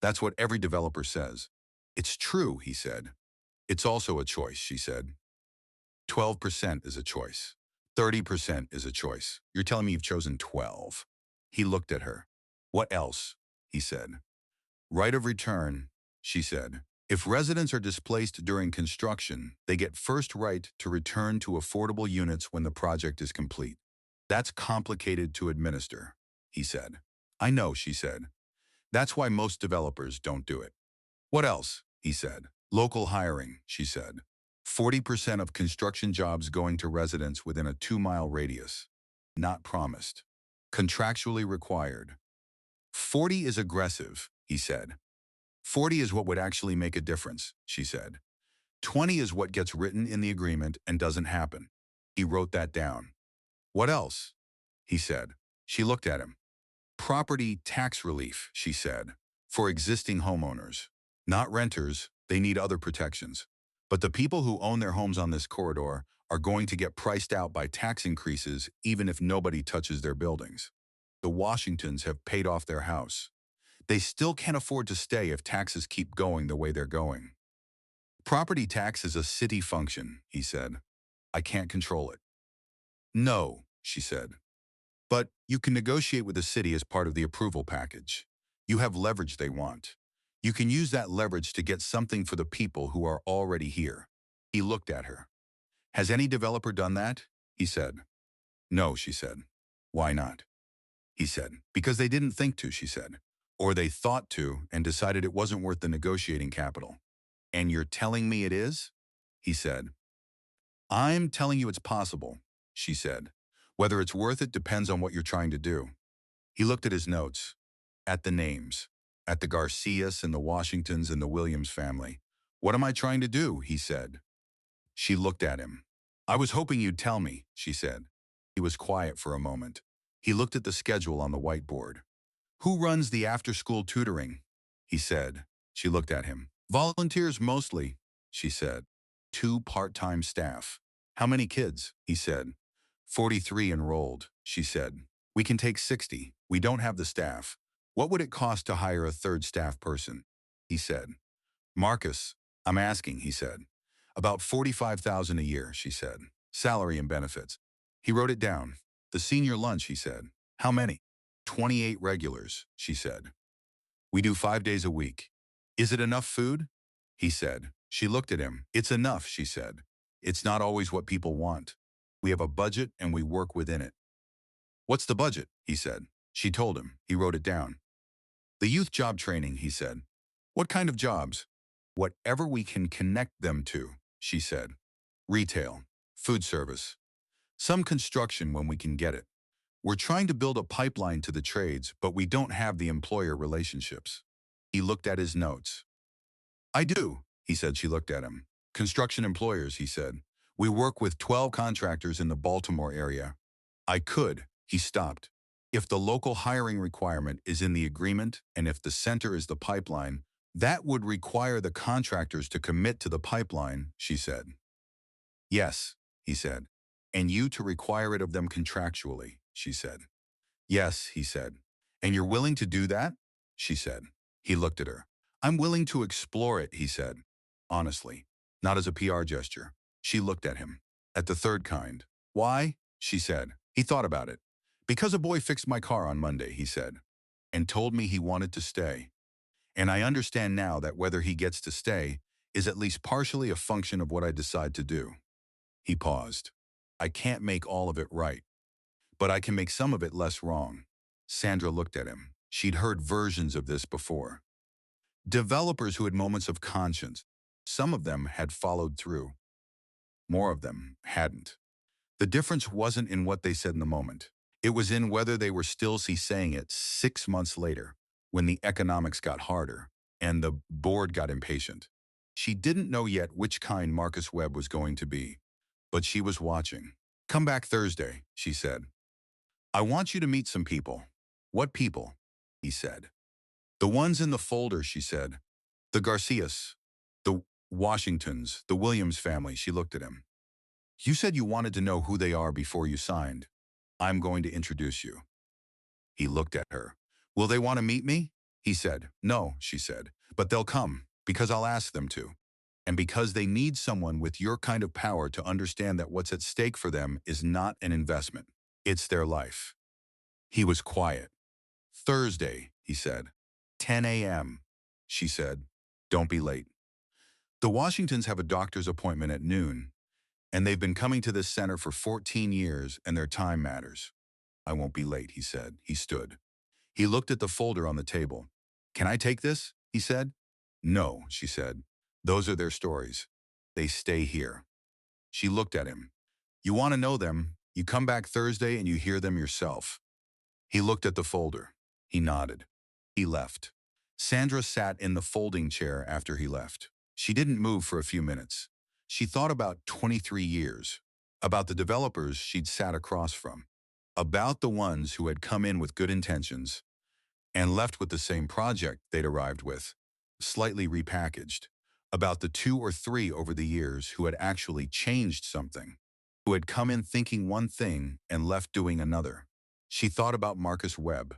That's what every developer says. It's true, he said. It's also a choice, she said. 12% is a choice. 30% is a choice. You're telling me you've chosen 12. He looked at her. What else? He said. Right of return, she said. If residents are displaced during construction, they get first right to return to affordable units when the project is complete. That's complicated to administer, he said. I know, she said. That's why most developers don't do it. What else? He said. Local hiring, she said. 40% of construction jobs going to residents within a 2-mile radius. Not promised. Contractually required. 40 is aggressive, he said. 40 is what would actually make a difference, she said. 20 is what gets written in the agreement and doesn't happen. He wrote that down. What else? He said. She looked at him. Property tax relief, she said, for existing homeowners. Not renters, they need other protections. But the people who own their homes on this corridor are going to get priced out by tax increases even if nobody touches their buildings. The Washingtons have paid off their house. They still can't afford to stay if taxes keep going the way they're going. Property tax is a city function, he said. I can't control it. No, she said. But you can negotiate with the city as part of the approval package. You have leverage they want. You can use that leverage to get something for the people who are already here. He looked at her. Has any developer done that? He said. No, she said. Why not? He said. Because they didn't think to, she said. Or they thought to and decided it wasn't worth the negotiating capital. And you're telling me it is? He said. I'm telling you it's possible, she said. Whether it's worth it depends on what you're trying to do. He looked at his notes, at the names, at the Garcias and the Washingtons and the Williams family. What am I trying to do? He said. She looked at him. I was hoping you'd tell me, she said. He was quiet for a moment. He looked at the schedule on the whiteboard. Who runs the after-school tutoring? He said. She looked at him. Volunteers mostly, she said. 2 part-time staff. How many kids? He said. 43 enrolled, she said. We can take 60. We don't have the staff. What would it cost to hire a third staff person? He said. Marcus, I'm asking, he said. About 45,000 a year, she said. Salary and benefits. He wrote it down. The senior lunch, he said. How many? 28 regulars, she said. We do 5 days a week. Is it enough food? He said. She looked at him. It's enough, she said. It's not always what people want. We have a budget and we work within it. What's the budget? He said. She told him. He wrote it down. The youth job training, he said. What kind of jobs? Whatever we can connect them to, she said. Retail, food service, some construction when we can get it. We're trying to build a pipeline to the trades, but we don't have the employer relationships. He looked at his notes. I do, he said. She looked at him. Construction employers, he said. We work with 12 contractors in the Baltimore area. I could, he stopped. If the local hiring requirement is in the agreement and if the center is the pipeline, that would require the contractors to commit to the pipeline, she said. Yes, he said. And you to require it of them contractually, she said. Yes, he said. And you're willing to do that? She said. He looked at her. I'm willing to explore it, he said. Honestly, not as a PR gesture. She looked at him. At the third kind. Why? She said. He thought about it. Because a boy fixed my car on Monday, he said, and told me he wanted to stay. And I understand now that whether he gets to stay is at least partially a function of what I decide to do. He paused. I can't make all of it right, but I can make some of it less wrong. Sandra looked at him. She'd heard versions of this before. Developers who had moments of conscience. Some of them had followed through. More of them hadn't. The difference wasn't in what they said in the moment. It was in whether they were still saying it 6 months later, when the economics got harder and the board got impatient. She didn't know yet which kind Marcus Webb was going to be, but she was watching. Come back Thursday, she said. I want you to meet some people. What people? He said. The ones in the folder, she said. The Garcias, the Washingtons, the Williams family. She looked at him. You said you wanted to know who they are before you signed. I'm going to introduce you. He looked at her. Will they want to meet me? He said. No, she said. But they'll come, because I'll ask them to. And because they need someone with your kind of power to understand that what's at stake for them is not an investment. It's their life. He was quiet. Thursday, he said. 10 a.m., she said. Don't be late. The Washingtons have a doctor's appointment at noon, and they've been coming to this center for 14 years, and their time matters. I won't be late, he said. He stood. He looked at the folder on the table. Can I take this? He said. No, she said. Those are their stories. They stay here. She looked at him. You want to know them, you come back Thursday and you hear them yourself. He looked at the folder. He nodded. He left. Sandra sat in the folding chair after he left. She didn't move for a few minutes. She thought about 23 years, about the developers she'd sat across from, about the ones who had come in with good intentions and left with the same project they'd arrived with, slightly repackaged, about the 2 or 3 over the years who had actually changed something, who had come in thinking one thing and left doing another. She thought about Marcus Webb,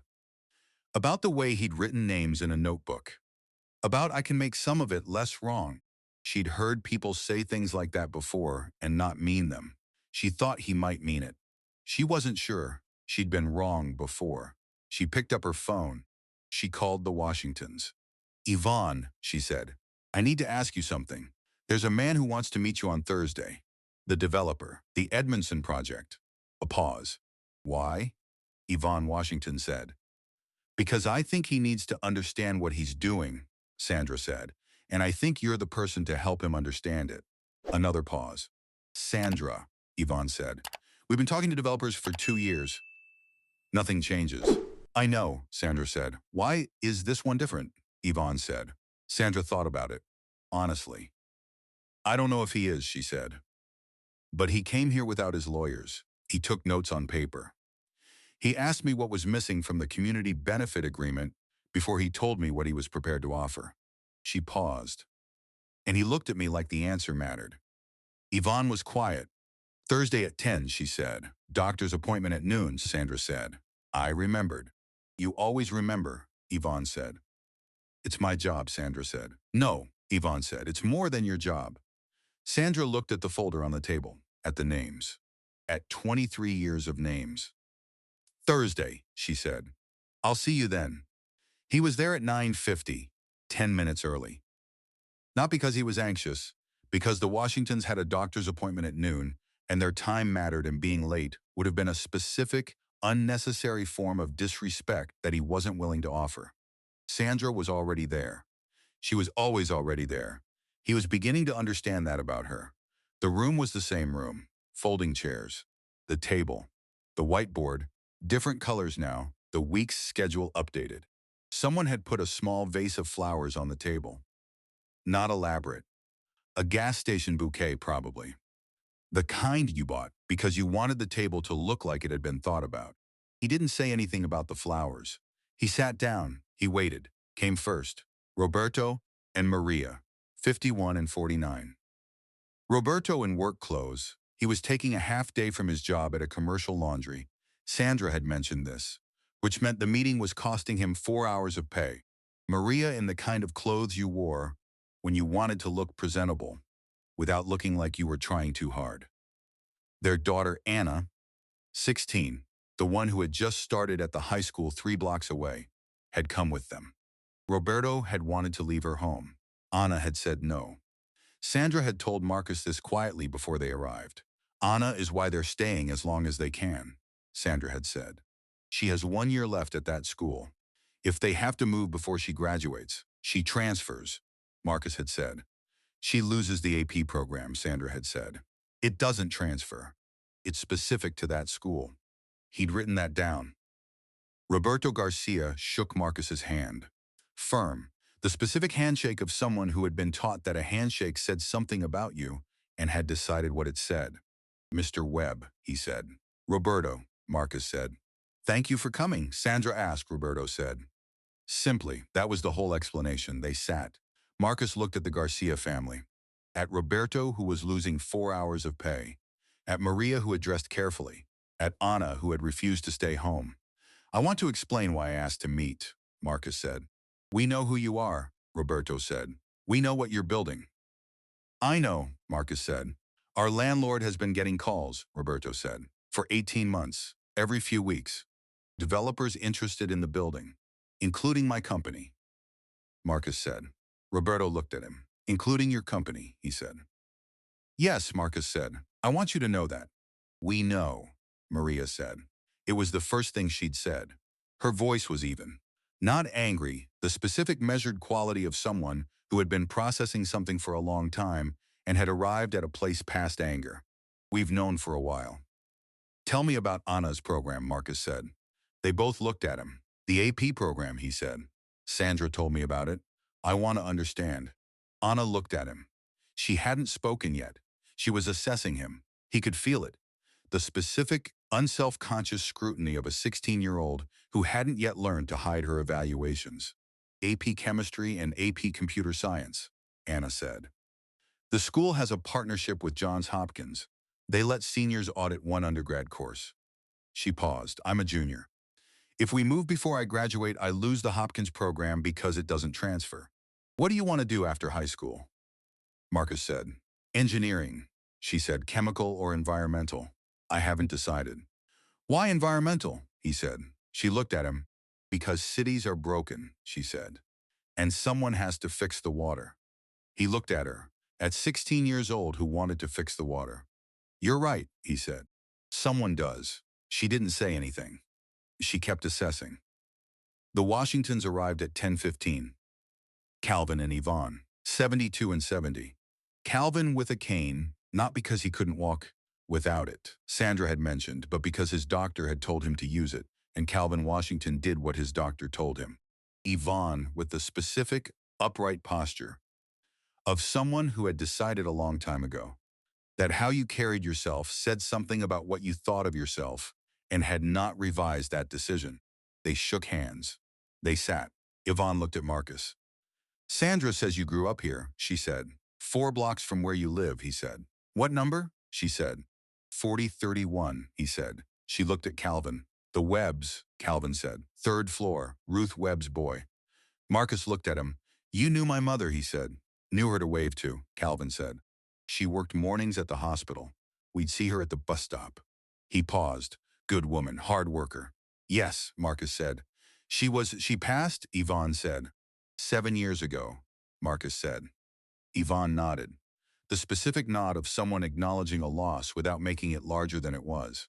about the way he'd written names in a notebook, about I can make some of it less wrong. She'd heard people say things like that before and not mean them. She thought he might mean it. She wasn't sure. She'd been wrong before. She picked up her phone. She called the Washingtons. Yvonne, she said, I need to ask you something. There's a man who wants to meet you on Thursday. The developer, the Edmondson project. A pause. Why? Yvonne Washington said. Because I think he needs to understand what he's doing, Sandra said, and I think you're the person to help him understand it. Another pause. Sandra, Yvonne said. We've been talking to developers for 2 years. Nothing changes. I know, Sandra said. Why is this one different? Yvonne said. Sandra thought about it. Honestly. I don't know if he is, she said. But he came here without his lawyers. He took notes on paper. He asked me what was missing from the community benefit agreement before he told me what he was prepared to offer. She paused. And he looked at me like the answer mattered. Yvonne was quiet. Thursday at 10, she said. Doctor's appointment at noon, Sandra said. I remembered. You always remember, Yvonne said. It's my job, Sandra said. No, Yvonne said. It's more than your job. Sandra looked at the folder on the table, at the names. At 23 years of names. Thursday, she said. I'll see you then. He was there at 9:50, 10 minutes early. Not because he was anxious, because the Washingtons had a doctor's appointment at noon, and their time mattered and being late would have been a specific, unnecessary form of disrespect that he wasn't willing to offer. Sandra was already there. She was always already there. He was beginning to understand that about her. The room was the same room. Folding chairs. The table. The whiteboard. Different colors now. The week's schedule updated. Someone had put a small vase of flowers on the table. Not elaborate. A gas station bouquet, probably. The kind you bought because you wanted the table to look like it had been thought about. He didn't say anything about the flowers. He sat down. He waited. Came first. Roberto and Maria, 51 and 49. Roberto in work clothes. He was taking a half day from his job at a commercial laundry. Sandra had mentioned this, which meant the meeting was costing him 4 hours of pay. Maria in the kind of clothes you wore when you wanted to look presentable, without looking like you were trying too hard. Their daughter Anna, 16, the one who had just started at the high school 3 blocks away, had come with them. Roberto had wanted to leave her home. Anna had said no. Sandra had told Marcus this quietly before they arrived. Anna is why they're staying as long as they can, Sandra had said. She has 1 year left at that school. If they have to move before she graduates, she transfers, Marcus had said. She loses the AP program, Sandra had said. It doesn't transfer. It's specific to that school. He'd written that down. Roberto Garcia shook Marcus's hand. Firm, the specific handshake of someone who had been taught that a handshake said something about you and had decided what it said. Mr. Webb, he said. Roberto, Marcus said. Thank you for coming, Sandra asked, Roberto said. Simply, that was the whole explanation. They sat. Marcus looked at the Garcia family. At Roberto, who was losing 4 hours of pay. At Maria, who had dressed carefully. At Anna, who had refused to stay home. I want to explain why I asked to meet, Marcus said. We know who you are, Roberto said. We know what you're building. I know, Marcus said. Our landlord has been getting calls, Roberto said, for 18 months, every few weeks. Developers interested in the building, including my company, Marcus said. Roberto looked at him. Including your company, he said. Yes, Marcus said. I want you to know that. We know, Maria said. It was the first thing she'd said. Her voice was even. Not angry, the specific measured quality of someone who had been processing something for a long time and had arrived at a place past anger. We've known for a while. Tell me about Anna's program, Marcus said. They both looked at him. The AP program, he said. Sandra told me about it. I want to understand. Anna looked at him. She hadn't spoken yet. She was assessing him. He could feel it. The specific, unself-conscious scrutiny of a 16-year-old who hadn't yet learned to hide her evaluations. AP Chemistry and AP Computer Science, Anna said. The school has a partnership with Johns Hopkins. They let seniors audit one undergrad course. She paused. I'm a junior. If we move before I graduate, I lose the Hopkins program because it doesn't transfer. What do you want to do after high school? Marcus said. Engineering, she said. Chemical or environmental? I haven't decided. Why environmental? He said. She looked at him. Because cities are broken, she said. And someone has to fix the water. He looked at her. At 16 years old, who wanted to fix the water. You're right, he said. Someone does. She didn't say anything. She kept assessing. The Washingtons arrived at 10:15. Calvin and Yvonne, 72 and 70. Calvin with a cane, not because he couldn't walk without it, Sandra had mentioned, but because his doctor had told him to use it, and Calvin Washington did what his doctor told him. Yvonne with the specific, upright posture of someone who had decided a long time ago that how you carried yourself said something about what you thought of yourself and had not revised that decision. They shook hands. They sat. Yvonne looked at Marcus. Sandra says you grew up here, she said. 4 blocks from where you live, he said. What number? She said. 4031, he said. She looked at Calvin. The Webbs, Calvin said. 3rd floor, Ruth Webb's boy. Marcus looked at him. You knew my mother, he said. Knew her to wave to, Calvin said. She worked mornings at the hospital. We'd see her at the bus stop. He paused. Good woman, hard worker. Yes, Marcus said. She passed, Yvonne said. 7 years ago, Marcus said. Yvonne nodded. The specific nod of someone acknowledging a loss without making it larger than it was.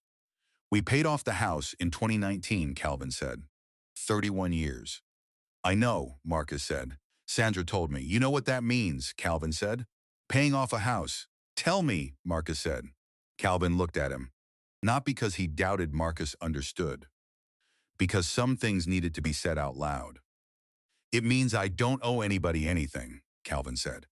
We paid off the house in 2019, Calvin said. 31 years. I know, Marcus said. Sandra told me. You know what that means, Calvin said. Paying off a house. Tell me, Marcus said. Calvin looked at him. Not because he doubted Marcus understood. Because some things needed to be said out loud. It means I don't owe anybody anything, Calvin said.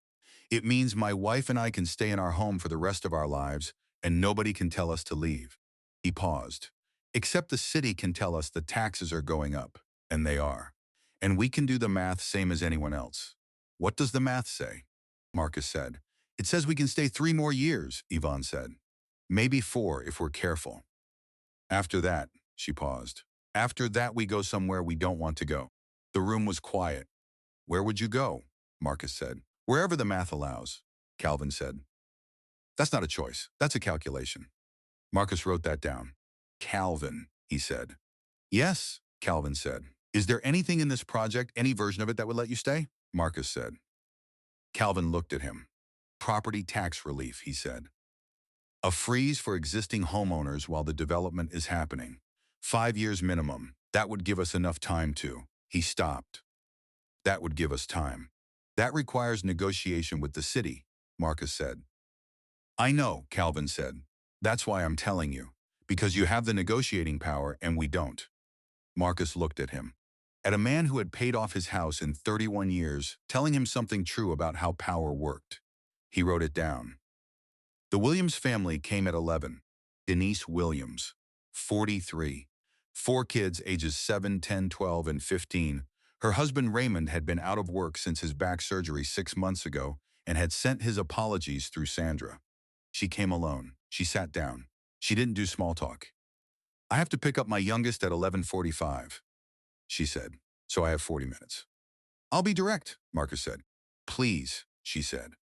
It means my wife and I can stay in our home for the rest of our lives, and nobody can tell us to leave. He paused. Except the city can tell us the taxes are going up, and they are. And we can do the math same as anyone else. What does the math say? Marcus said. It says we can stay 3 more years, Yvonne said. Maybe 4 if we're careful. After that, she paused. After that we go somewhere we don't want to go. The room was quiet. Where would you go? Marcus said. Wherever the math allows, Calvin said. That's not a choice. That's a calculation. Marcus wrote that down. Calvin, he said. Yes, Calvin said. Is there anything in this project, any version of it that would let you stay? Marcus said. Calvin looked at him. Property tax relief, he said. A freeze for existing homeowners while the development is happening. 5 years minimum. That would give us enough time to. He stopped. That would give us time. That requires negotiation with the city, Marcus said. I know, Calvin said. That's why I'm telling you. Because you have the negotiating power and we don't. Marcus looked at him. At a man who had paid off his house in 31 years, telling him something true about how power worked. He wrote it down. The Williams family came at 11. Denise Williams, 43. 4 kids ages 7, 10, 12, and 15. Her husband Raymond had been out of work since his back surgery 6 months ago and had sent his apologies through Sandra. She came alone. She sat down. She didn't do small talk. I have to pick up my youngest at 11:45, she said, so I have 40 minutes. I'll be direct, Marcus said. Please, she said.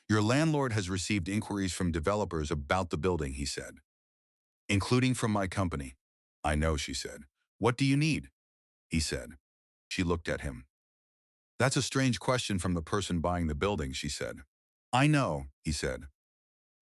Your landlord has received inquiries from developers about the building, he said. Including from my company. I know, she said. What do you need? He said. She looked at him. That's a strange question from the person buying the building, she said. I know, he said.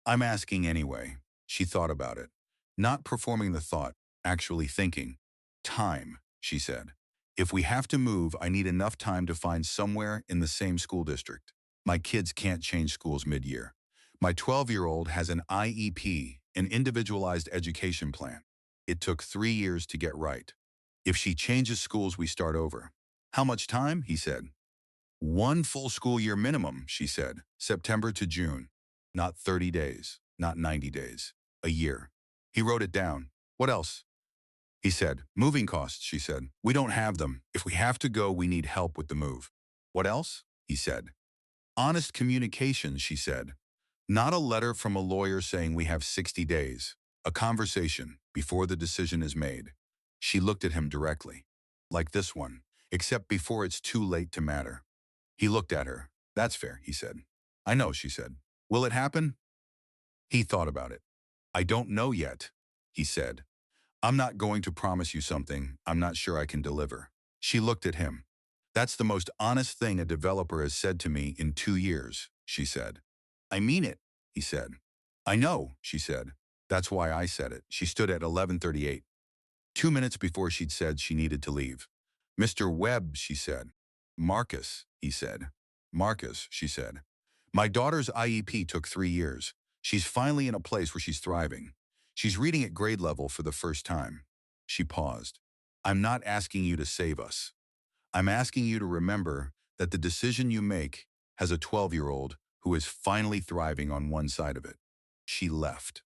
I'm asking anyway. She thought about it. Not performing the thought, actually thinking. Time, she said. If we have to move, I need enough time to find somewhere in the same school district. My kids can't change schools mid-year. My 12-year-old has an IEP, an individualized education plan. It took 3 years to get right. If she changes schools, we start over. How much time? He said. 1 full school year minimum, she said. September to June. Not 30 days, not 90 days. A year. He wrote it down. What else? He said. Moving costs, she said. We don't have them. If we have to go, we need help with the move. What else? He said. Honest communication, she said. Not a letter from a lawyer saying we have 60 days. A conversation before the decision is made. She looked at him directly. Like this one, except before it's too late to matter. He looked at her. That's fair, he said. I know, she said. Will it happen? He thought about it. I don't know yet, he said. I'm not going to promise you something I'm not sure I can deliver. She looked at him. That's the most honest thing a developer has said to me in 2 years, she said. I mean it, he said. I know, she said. That's why I said it. She stood at 11:38, 2 minutes before she'd said she needed to leave. Mr. Webb, she said. Marcus, he said. Marcus, she said. My daughter's IEP took 3 years. She's finally in a place where she's thriving. She's reading at grade level for the first time. She paused. I'm not asking you to save us. I'm asking you to remember that the decision you make has a 12-year-old who is finally thriving on one side of it. She left.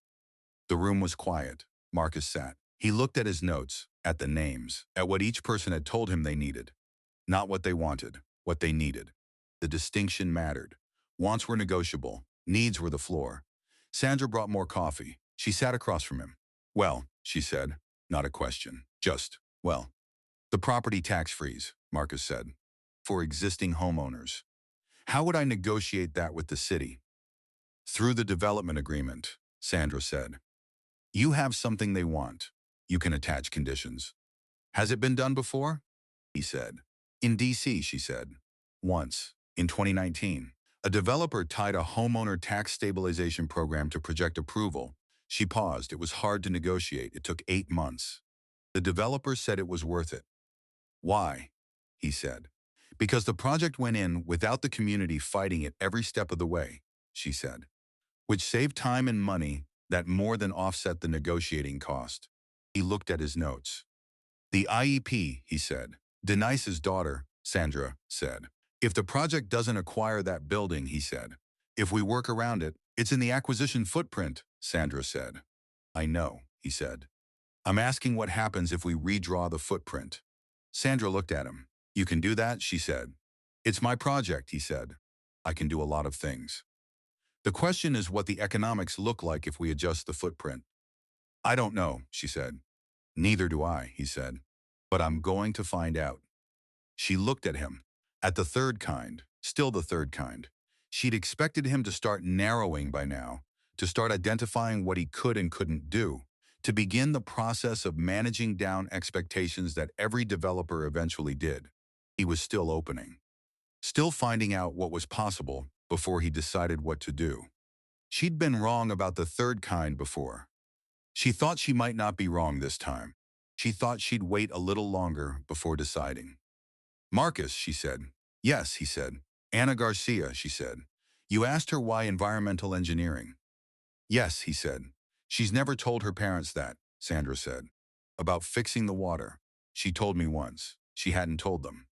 The room was quiet. Marcus sat. He looked at his notes, at the names, at what each person had told him they needed. Not what they wanted, what they needed. The distinction mattered. Wants were negotiable. Needs were the floor. Sandra brought more coffee. She sat across from him. Well, she said, not a question. Just, well. The property tax freeze, Marcus said, for existing homeowners. How would I negotiate that with the city? Through the development agreement, Sandra said. You have something they want. You can attach conditions. Has it been done before? He said. In D.C., she said. Once, in 2019. A developer tied a homeowner tax stabilization program to project approval. She paused. It was hard to negotiate. It took 8 months. The developer said it was worth it. Why? He said. Because the project went in without the community fighting it every step of the way, she said, which saved time and money that more than offset the negotiating cost. He looked at his notes. The IEP, he said. Denise's daughter, Sandra, said. If the project doesn't acquire that building, he said. If we work around it, it's in the acquisition footprint, Sandra said. I know, he said. I'm asking what happens if we redraw the footprint. Sandra looked at him. You can do that, she said. It's my project, he said. I can do a lot of things. The question is what the economics look like if we adjust the footprint. I don't know, she said. Neither do I, he said. But I'm going to find out. She looked at him. At the third kind, still the third kind. She'd expected him to start narrowing by now, to start identifying what he could and couldn't do, to begin the process of managing down expectations that every developer eventually did. He was still opening. Still finding out what was possible before he decided what to do. She'd been wrong about the third kind before. She thought she might not be wrong this time. She thought she'd wait a little longer before deciding. Marcus, she said. Yes, he said. Anna Garcia, she said. You asked her why environmental engineering. Yes, he said. She's never told her parents that, Sandra said. About fixing the water. She told me once. She hadn't told them.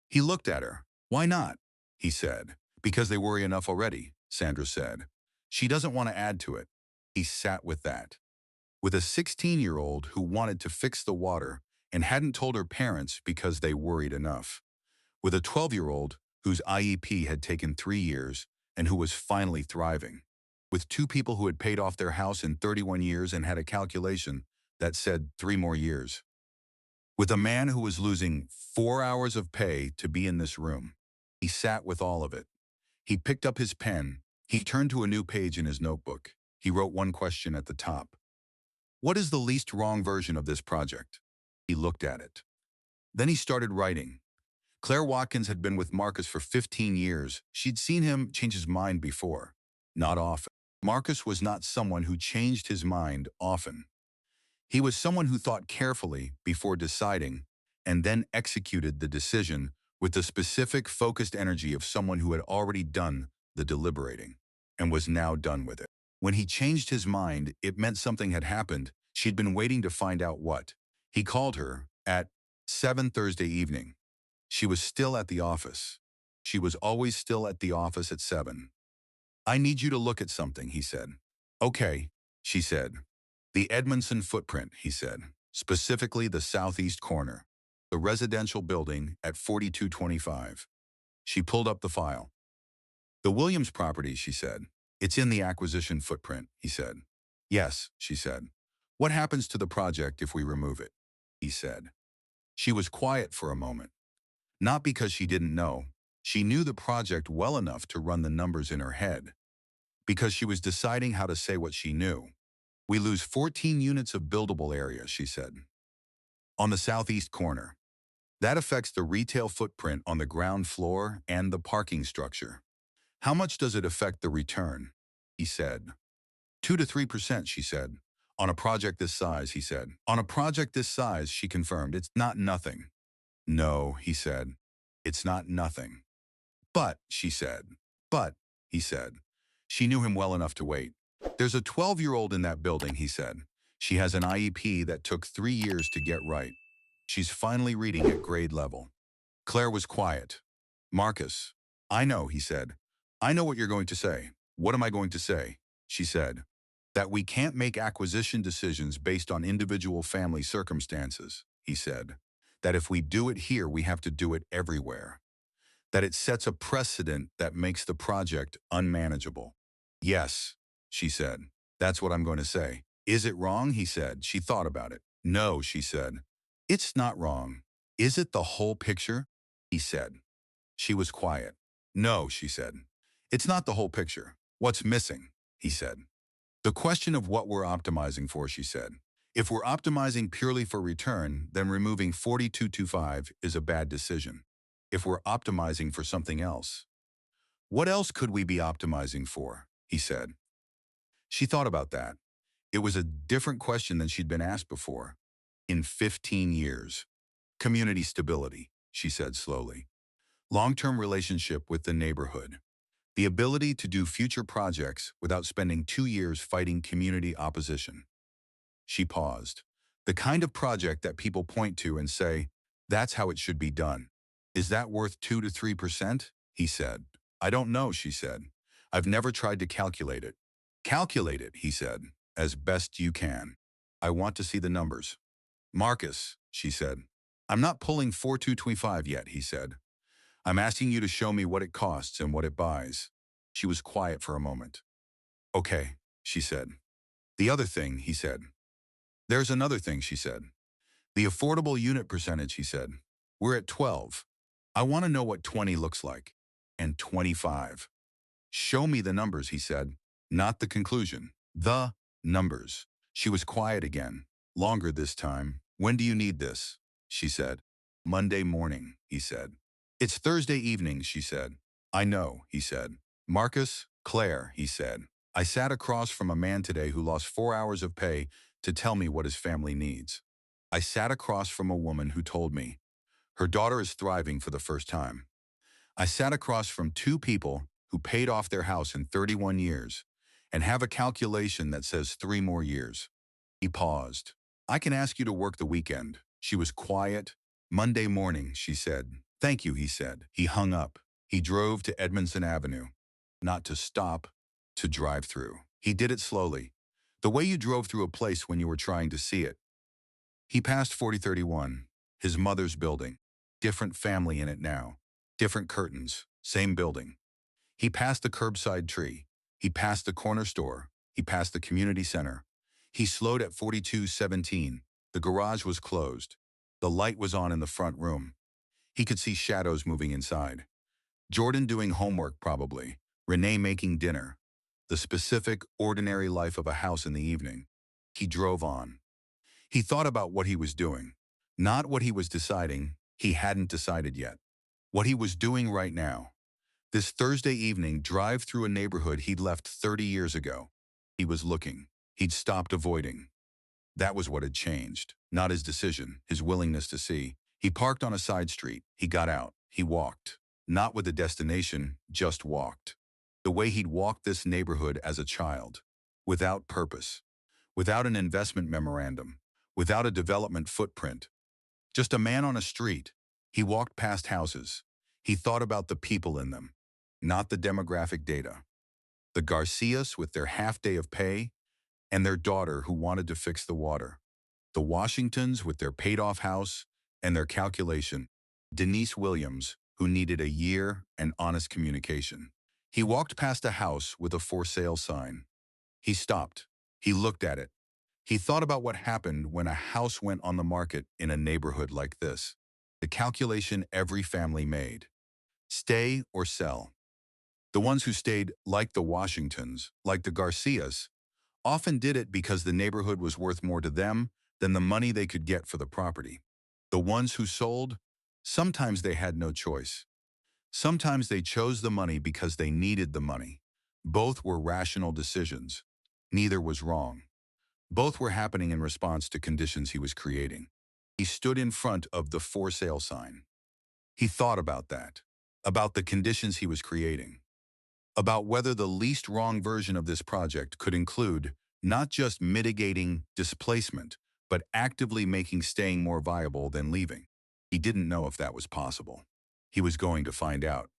He looked at her. Why not? He said. Because they worry enough already, Sandra said. She doesn't want to add to it. He sat with that. With a 16-year-old who wanted to fix the water and hadn't told her parents because they worried enough. With a 12-year-old whose IEP had taken 3 years and who was finally thriving. With 2 people who had paid off their house in 31 years and had a calculation that said 3 more years. With a man who was losing 4 hours of pay to be in this room. He sat with all of it. He picked up his pen. He turned to a new page in his notebook. He wrote one question at the top. What is the least wrong version of this project? He looked at it. Then he started writing. Claire Watkins had been with Marcus for 15 years. She'd seen him change his mind before. Not often. Marcus was not someone who changed his mind often. He was someone who thought carefully before deciding and then executed the decision with the specific, focused energy of someone who had already done the deliberating and was now done with it. When he changed his mind, it meant something had happened. She'd been waiting to find out what. He called her at 7 Thursday evening. She was still at the office. She was always still at the office at 7. I need you to look at something, he said. Okay, she said. The Edmondson footprint, he said. Specifically the southeast corner. The residential building at 4225. She pulled up the file. The Williams property, she said. It's in the acquisition footprint, he said. Yes, she said. What happens to the project if we remove it? He said. She was quiet for a moment. Not because she didn't know. She knew the project well enough to run the numbers in her head. Because she was deciding how to say what she knew. We lose 14 units of buildable area, she said. On the southeast corner. That affects the retail footprint on the ground floor and the parking structure. How much does it affect the return? He said. 2 to 3%, she said. On a project this size, he said. On a project this size, she confirmed. It's not nothing. No, he said. It's not nothing. But, she said. But, he said. She knew him well enough to wait. There's a 12-year-old in that building, he said. She has an IEP that took 3 years to get right. She's finally reading at grade level. Claire was quiet. Marcus, I know, he said. I know what you're going to say. What am I going to say? She said. That we can't make acquisition decisions based on individual family circumstances, he said. That if we do it here, we have to do it everywhere. That it sets a precedent that makes the project unmanageable. Yes, she said. That's what I'm going to say. Is it wrong? He said. She thought about it. No, she said. It's not wrong. Is it the whole picture? He said. She was quiet. No, she said. It's not the whole picture. What's missing? He said. The question of what we're optimizing for, she said. If we're optimizing purely for return, then removing 4225 is a bad decision. If we're optimizing for something else, what else could we be optimizing for? He said. She thought about that. It was a different question than she'd been asked before. In 15 years. Community stability, she said slowly. Long-term relationship with the neighborhood. The ability to do future projects without spending 2 years fighting community opposition. She paused. The kind of project that people point to and say, that's how it should be done. Is that worth 2 to 3%? He said. I don't know, she said. I've never tried to calculate it. Calculate it, he said, as best you can. I want to see the numbers. Marcus, she said. I'm not pulling 4225 yet, he said. I'm asking you to show me what it costs and what it buys. She was quiet for a moment. Okay, she said. The other thing, he said. There's another thing, she said. The affordable unit percentage, he said. We're at 12. I want to know what 20 looks like. And 25. Show me the numbers, he said. Not the conclusion. The numbers. She was quiet again. Longer this time. When do you need this? She said. Monday morning, he said. It's Thursday evening, she said. I know, he said. Marcus, Claire, he said. I sat across from a man today who lost 4 hours of pay to tell me what his family needs. I sat across from a woman who told me her daughter is thriving for the first time. I sat across from 2 people who paid off their house in 31 years and have a calculation that says 3 more years. He paused. I can ask you to work the weekend. She was quiet. Monday morning, she said. Thank you, he said. He hung up. He drove to Edmondson Avenue. Not to stop, to drive through. He did it slowly. The way you drove through a place when you were trying to see it. He passed 4031, his mother's building. Different family in it now. Different curtains. Same building. He passed the curbside tree. He passed the corner store. He passed the community center. He slowed at 4217. The garage was closed. The light was on in the front room. He could see shadows moving inside. Jordan doing homework probably. Renee making dinner. The specific, ordinary life of a house in the evening. He drove on. He thought about what he was doing. Not what he was deciding. He hadn't decided yet. What he was doing right now. This Thursday evening, drive through a neighborhood he'd left 30 years ago. He was looking. He'd stopped avoiding. That was what had changed. Not his decision, his willingness to see. He parked on a side street. He got out. He walked. Not with a destination, just walked. The way he'd walked this neighborhood as a child. Without purpose. Without an investment memorandum. Without a development footprint. Just a man on a street. He walked past houses. He thought about the people in them. Not the demographic data. The Garcias with their half-day of pay, and their daughter who wanted to fix the water. The Washingtons with their paid-off house and their calculation. Denise Williams, who needed a year and honest communication. He walked past a house with a for sale sign. He stopped. He looked at it. He thought about what happened when a house went on the market in a neighborhood like this. The calculation every family made. Stay or sell. The ones who stayed, like the Washingtons, like the Garcias, often did it because the neighborhood was worth more to them than the money they could get for the property. The ones who sold, sometimes they had no choice. Sometimes they chose the money because they needed the money. Both were rational decisions. Neither was wrong. Both were happening in response to conditions he was creating. He stood in front of the for sale sign. He thought about that, about the conditions he was creating, about whether the least wrong version of this project could include not just mitigating displacement, but actively making staying more viable than leaving. He didn't know if that was possible. He was going to find out.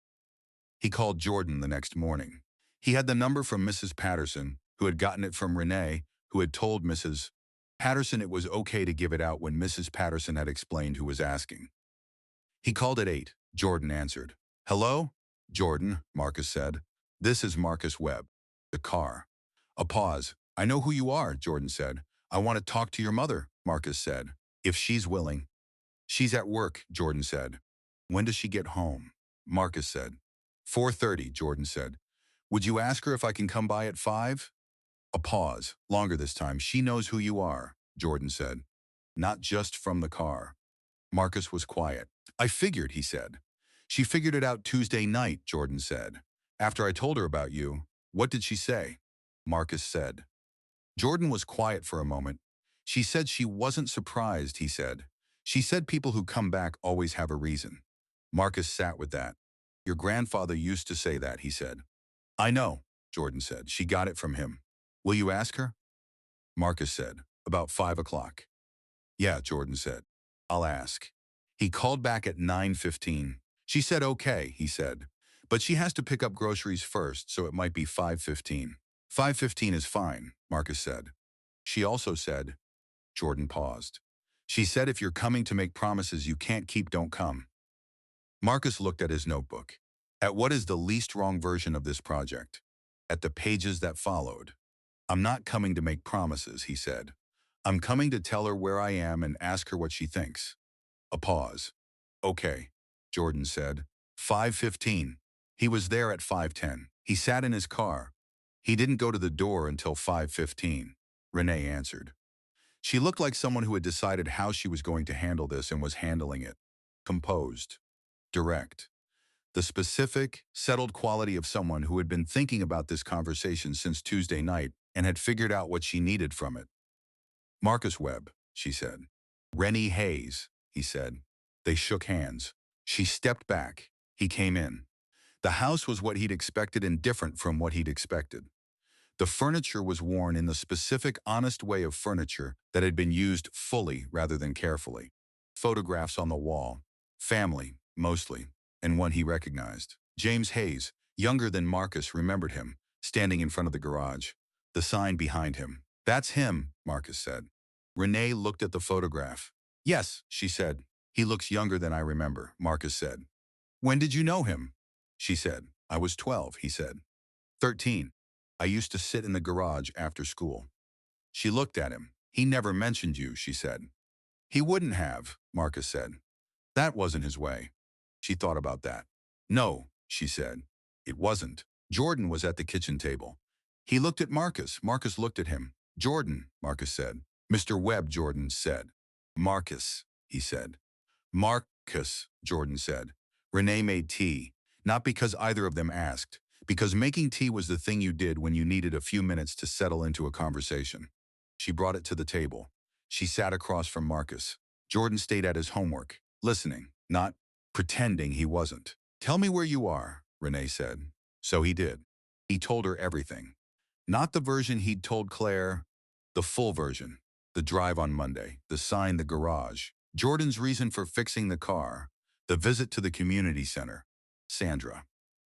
He called Jordan the next morning. He had the number from Mrs. Patterson, who had gotten it from Renee, who had told Mrs. Patterson it was okay to give it out when Mrs. Patterson had explained who was asking. He called at 8. Jordan answered. "Hello?" "Jordan," Marcus said. "This is Marcus Webb." The car. A pause. "I know who you are," Jordan said. "I want to talk to your mother," Marcus said. "If she's willing." "She's at work," Jordan said. "When does she get home?" Marcus said. 4:30, Jordan said. "Would you ask her if I can come by at 5? A pause. Longer this time. "She knows who you are," Jordan said. "Not just from the car." Marcus was quiet. "I figured," he said. "She figured it out Tuesday night," Jordan said. "After I told her about you." "What did she say?" Marcus said. Jordan was quiet for a moment. "She said she wasn't surprised," he said. "She said people who come back always have a reason." Marcus sat with that. "Your grandfather used to say that," he said. "I know," Jordan said. "She got it from him." "Will you ask her?" Marcus said. "About 5 o'clock." "Yeah," Jordan said. "I'll ask." He called back at 9:15. "She said okay," he said. "But she has to pick up groceries first, so it might be 5:15. 5:15 is fine," Marcus said. "She also said," Jordan paused. "She said if you're coming to make promises you can't keep, don't come." Marcus looked at his notebook. At what is the least wrong version of this project? At the pages that followed. "I'm not coming to make promises," he said. "I'm coming to tell her where I am and ask her what she thinks." A pause. "Okay," Jordan said. 5:15. He was there at 5:10. He sat in his car. He didn't go to the door until 5:15. Renee answered. She looked like someone who had decided how she was going to handle this and was handling it. Composed. Direct. The specific, settled quality of someone who had been thinking about this conversation since Tuesday night and had figured out what she needed from it. "Marcus Webb," she said. "Rennie Hayes," he said. They shook hands. She stepped back. He came in. The house was what he'd expected and different from what he'd expected. The furniture was worn in the specific, honest way of furniture that had been used fully rather than carefully. Photographs on the wall. Family, mostly, and one he recognized. James Hayes, younger than Marcus, remembered him, standing in front of the garage. The sign behind him. "That's him," Marcus said. Renee looked at the photograph. "Yes," she said. "He looks younger than I remember," Marcus said. "When did you know him?" She said. "I was 12, he said. 13. I used to sit in the garage after school." She looked at him. "He never mentioned you," she said. "He wouldn't have," Marcus said. "That wasn't his way." She thought about that. "No," she said. "It wasn't." Jordan was at the kitchen table. He looked at Marcus. Marcus looked at him. "Jordan," Marcus said. "Mr. Webb," Jordan said. "Marcus," he said. "Marcus," Jordan said. Renee made tea, not because either of them asked, because making tea was the thing you did when you needed a few minutes to settle into a conversation. She brought it to the table. She sat across from Marcus. Jordan stayed at his homework, listening, not pretending he wasn't. "Tell me where you are," Renee said. So he did. He told her everything. Not the version he'd told Claire, the full version. The drive on Monday, the sign, the garage, Jordan's reason for fixing the car, the visit to the community center, Sandra.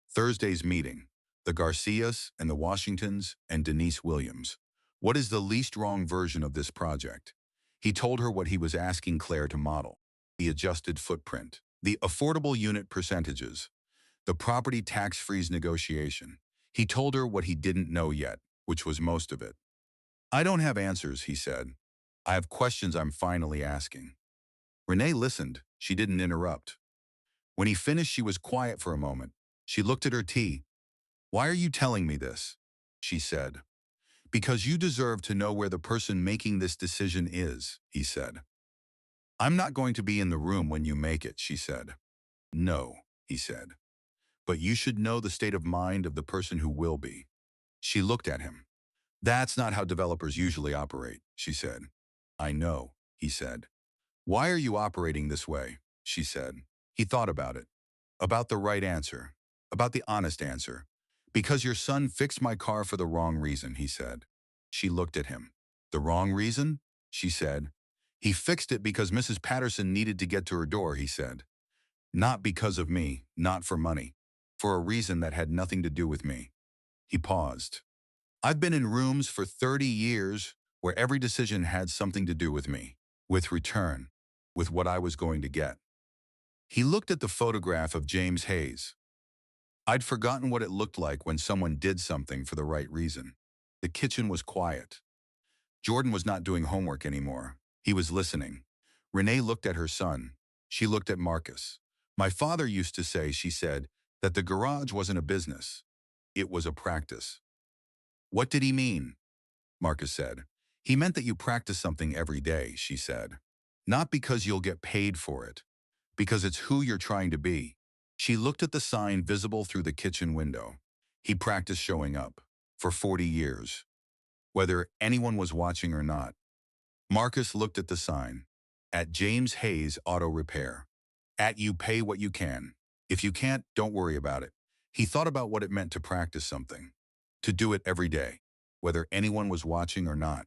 Thursday's meeting, the Garcias and the Washingtons and Denise Williams. What is the least wrong version of this project? He told her what he was asking Claire to model. The adjusted footprint, the affordable unit percentages, the property tax freeze negotiation. He told her what he didn't know yet, which was most of it. "I don't have answers," he said. "I have questions I'm finally asking." Renee listened. She didn't interrupt. When he finished, she was quiet for a moment. She looked at her tea. "Why are you telling me this?" she said. "Because you deserve to know where the person making this decision is," he said. "I'm not going to be in the room when you make it," she said. "No," he said. "But you should know the state of mind of the person who will be." She looked at him. That's not how developers usually operate, she said. I know, he said. Why are you operating this way? She said. He thought about it. About the right answer. About the honest answer. Because your son fixed my car for the wrong reason, he said. She looked at him. The wrong reason? She said. He fixed it because Mrs. Patterson needed to get to her door, he said. Not because of me, not for money. For a reason that had nothing to do with me. He paused. I've been in rooms for 30 years where every decision had something to do with me, with return, with what I was going to get. He looked at the photograph of James Hayes. I'd forgotten what it looked like when someone did something for the right reason. The kitchen was quiet. Jordan was not doing homework anymore. He was listening. Renee looked at her son. She looked at Marcus. My father used to say, she said, that the garage wasn't a business. It was a practice. What did he mean? Marcus said. He meant that you practice something every day, she said. Not because you'll get paid for it, because it's who you're trying to be. She looked at the sign visible through the kitchen window. He practiced showing up for 40 years, whether anyone was watching or not. Marcus looked at the sign. At James Hayes Auto Repair. At you pay what you can. If you can't, don't worry about it. He thought about what it meant to practice something. To do it every day, whether anyone was watching or not.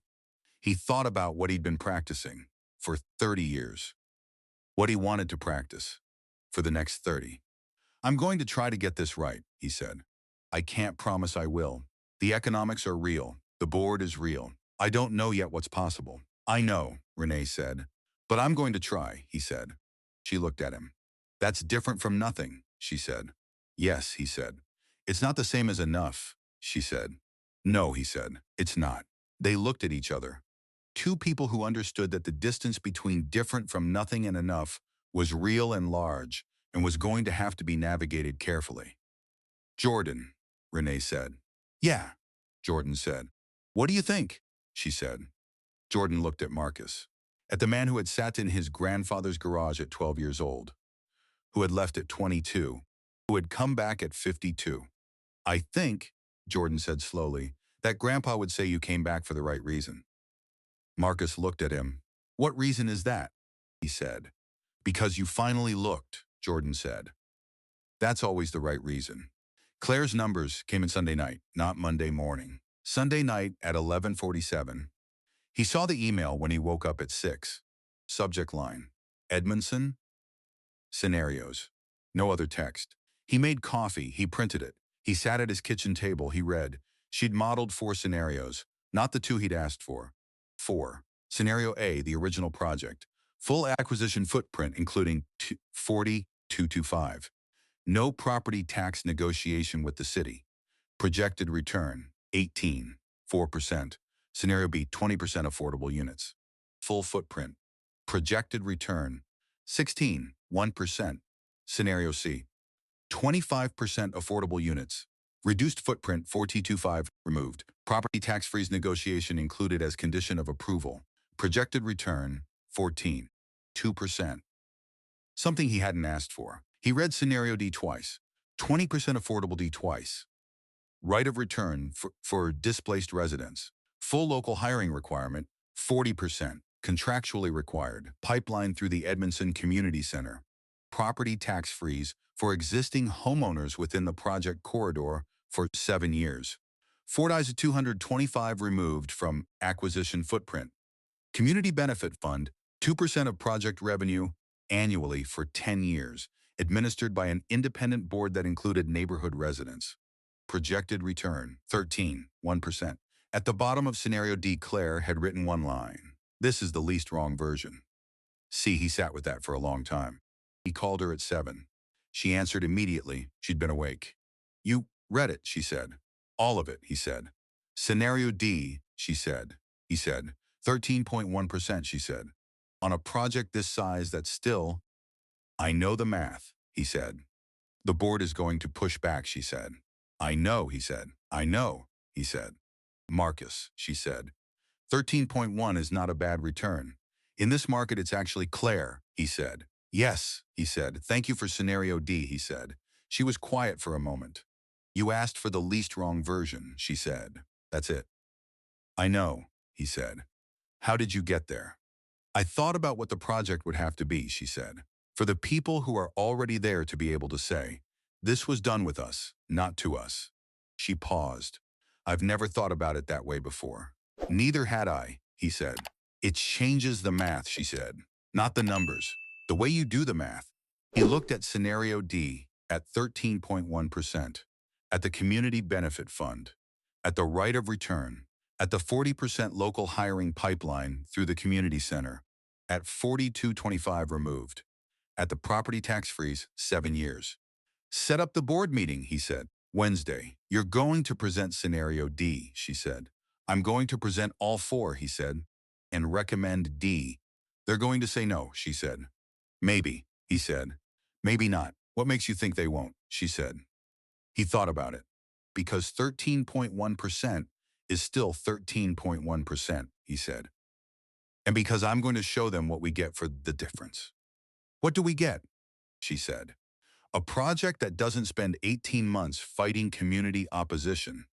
He thought about what he'd been practicing for 30 years. What he wanted to practice for the next 30. I'm going to try to get this right, he said. I can't promise I will. The economics are real. The board is real. I don't know yet what's possible. I know, Renee said. But I'm going to try, he said. She looked at him. That's different from nothing, she said. Yes, he said. It's not the same as enough, she said. No, he said. It's not. They looked at each other. Two people who understood that the distance between different from nothing and enough was real and large and was going to have to be navigated carefully. Jordan, Renee said. Yeah, Jordan said. What do you think? She said. Jordan looked at Marcus, at the man who had sat in his grandfather's garage at 12 years old, who had left at 22, who had come back at 52. I think, Jordan said slowly, that Grandpa would say you came back for the right reason. Marcus looked at him. What reason is that? He said. Because you finally looked, Jordan said. That's always the right reason. Claire's numbers came in Sunday night, not Monday morning. Sunday night at 11:47. He saw the email when he woke up at 6. Subject line. Edmondson? Scenarios. No other text. He made coffee. He printed it. He sat at his kitchen table. He read. She'd modeled 4 scenarios, not the 2 he'd asked for. 4. Scenario A, the original project. Full acquisition footprint, including 40,225. No property tax negotiation with the city. Projected return, 18, 4%. Scenario B, 20% affordable units. Full footprint. Projected return, 16, 1%. Scenario C, 25% affordable units. Reduced footprint, 4225 removed. Property tax freeze negotiation included as condition of approval. Projected return, 14, 2%. Something he hadn't asked for. He read scenario D twice. 20% affordable D twice. Right of return for displaced residents. Full local hiring requirement, 40%. Contractually required. Pipeline through the Edmondson Community Center. Property tax freeze for existing homeowners within the project corridor for 7 years. 4,225 removed from acquisition footprint. Community Benefit Fund, 2% of project revenue annually for 10 years, administered by an independent board that included neighborhood residents. Projected return, 13, 1%. At the bottom of scenario D, Claire had written one line. This is the least wrong version. See, he sat with that for a long time. He called her at 7. She answered immediately. She'd been awake. You read it, she said. All of it, he said. Scenario D, she said. He said. 13.1%, she said. On a project this size that's still, I know the math, he said. The board is going to push back, she said. I know, he said. I know, he said. Marcus, she said. 13.1 is not a bad return. In this market, it's actually Claire, he said. Yes, he said. Thank you for scenario D, he said. She was quiet for a moment. You asked for the least wrong version, she said. That's it. I know, he said. How did you get there? I thought about what the project would have to be, she said, for the people who are already there to be able to say, this was done with us, not to us. She paused. I've never thought about it that way before. Neither had I, he said. It changes the math, she said, not the numbers. The way you do the math. He looked at scenario D at 13.1%, at the Community Benefit Fund, at the right of return, at the 40% local hiring pipeline through the community center, at 4225 removed, at the property tax freeze 7 years. Set up the board meeting, he said. Wednesday, you're going to present scenario D, she said. I'm going to present all four, he said, and recommend D. They're going to say no, she said. Maybe, he said. Maybe not. What makes you think they won't, she said. He thought about it. Because 13.1% is still 13.1%, he said. And because I'm going to show them what we get for the difference. What do we get? She said. A project that doesn't spend 18 months fighting community opposition,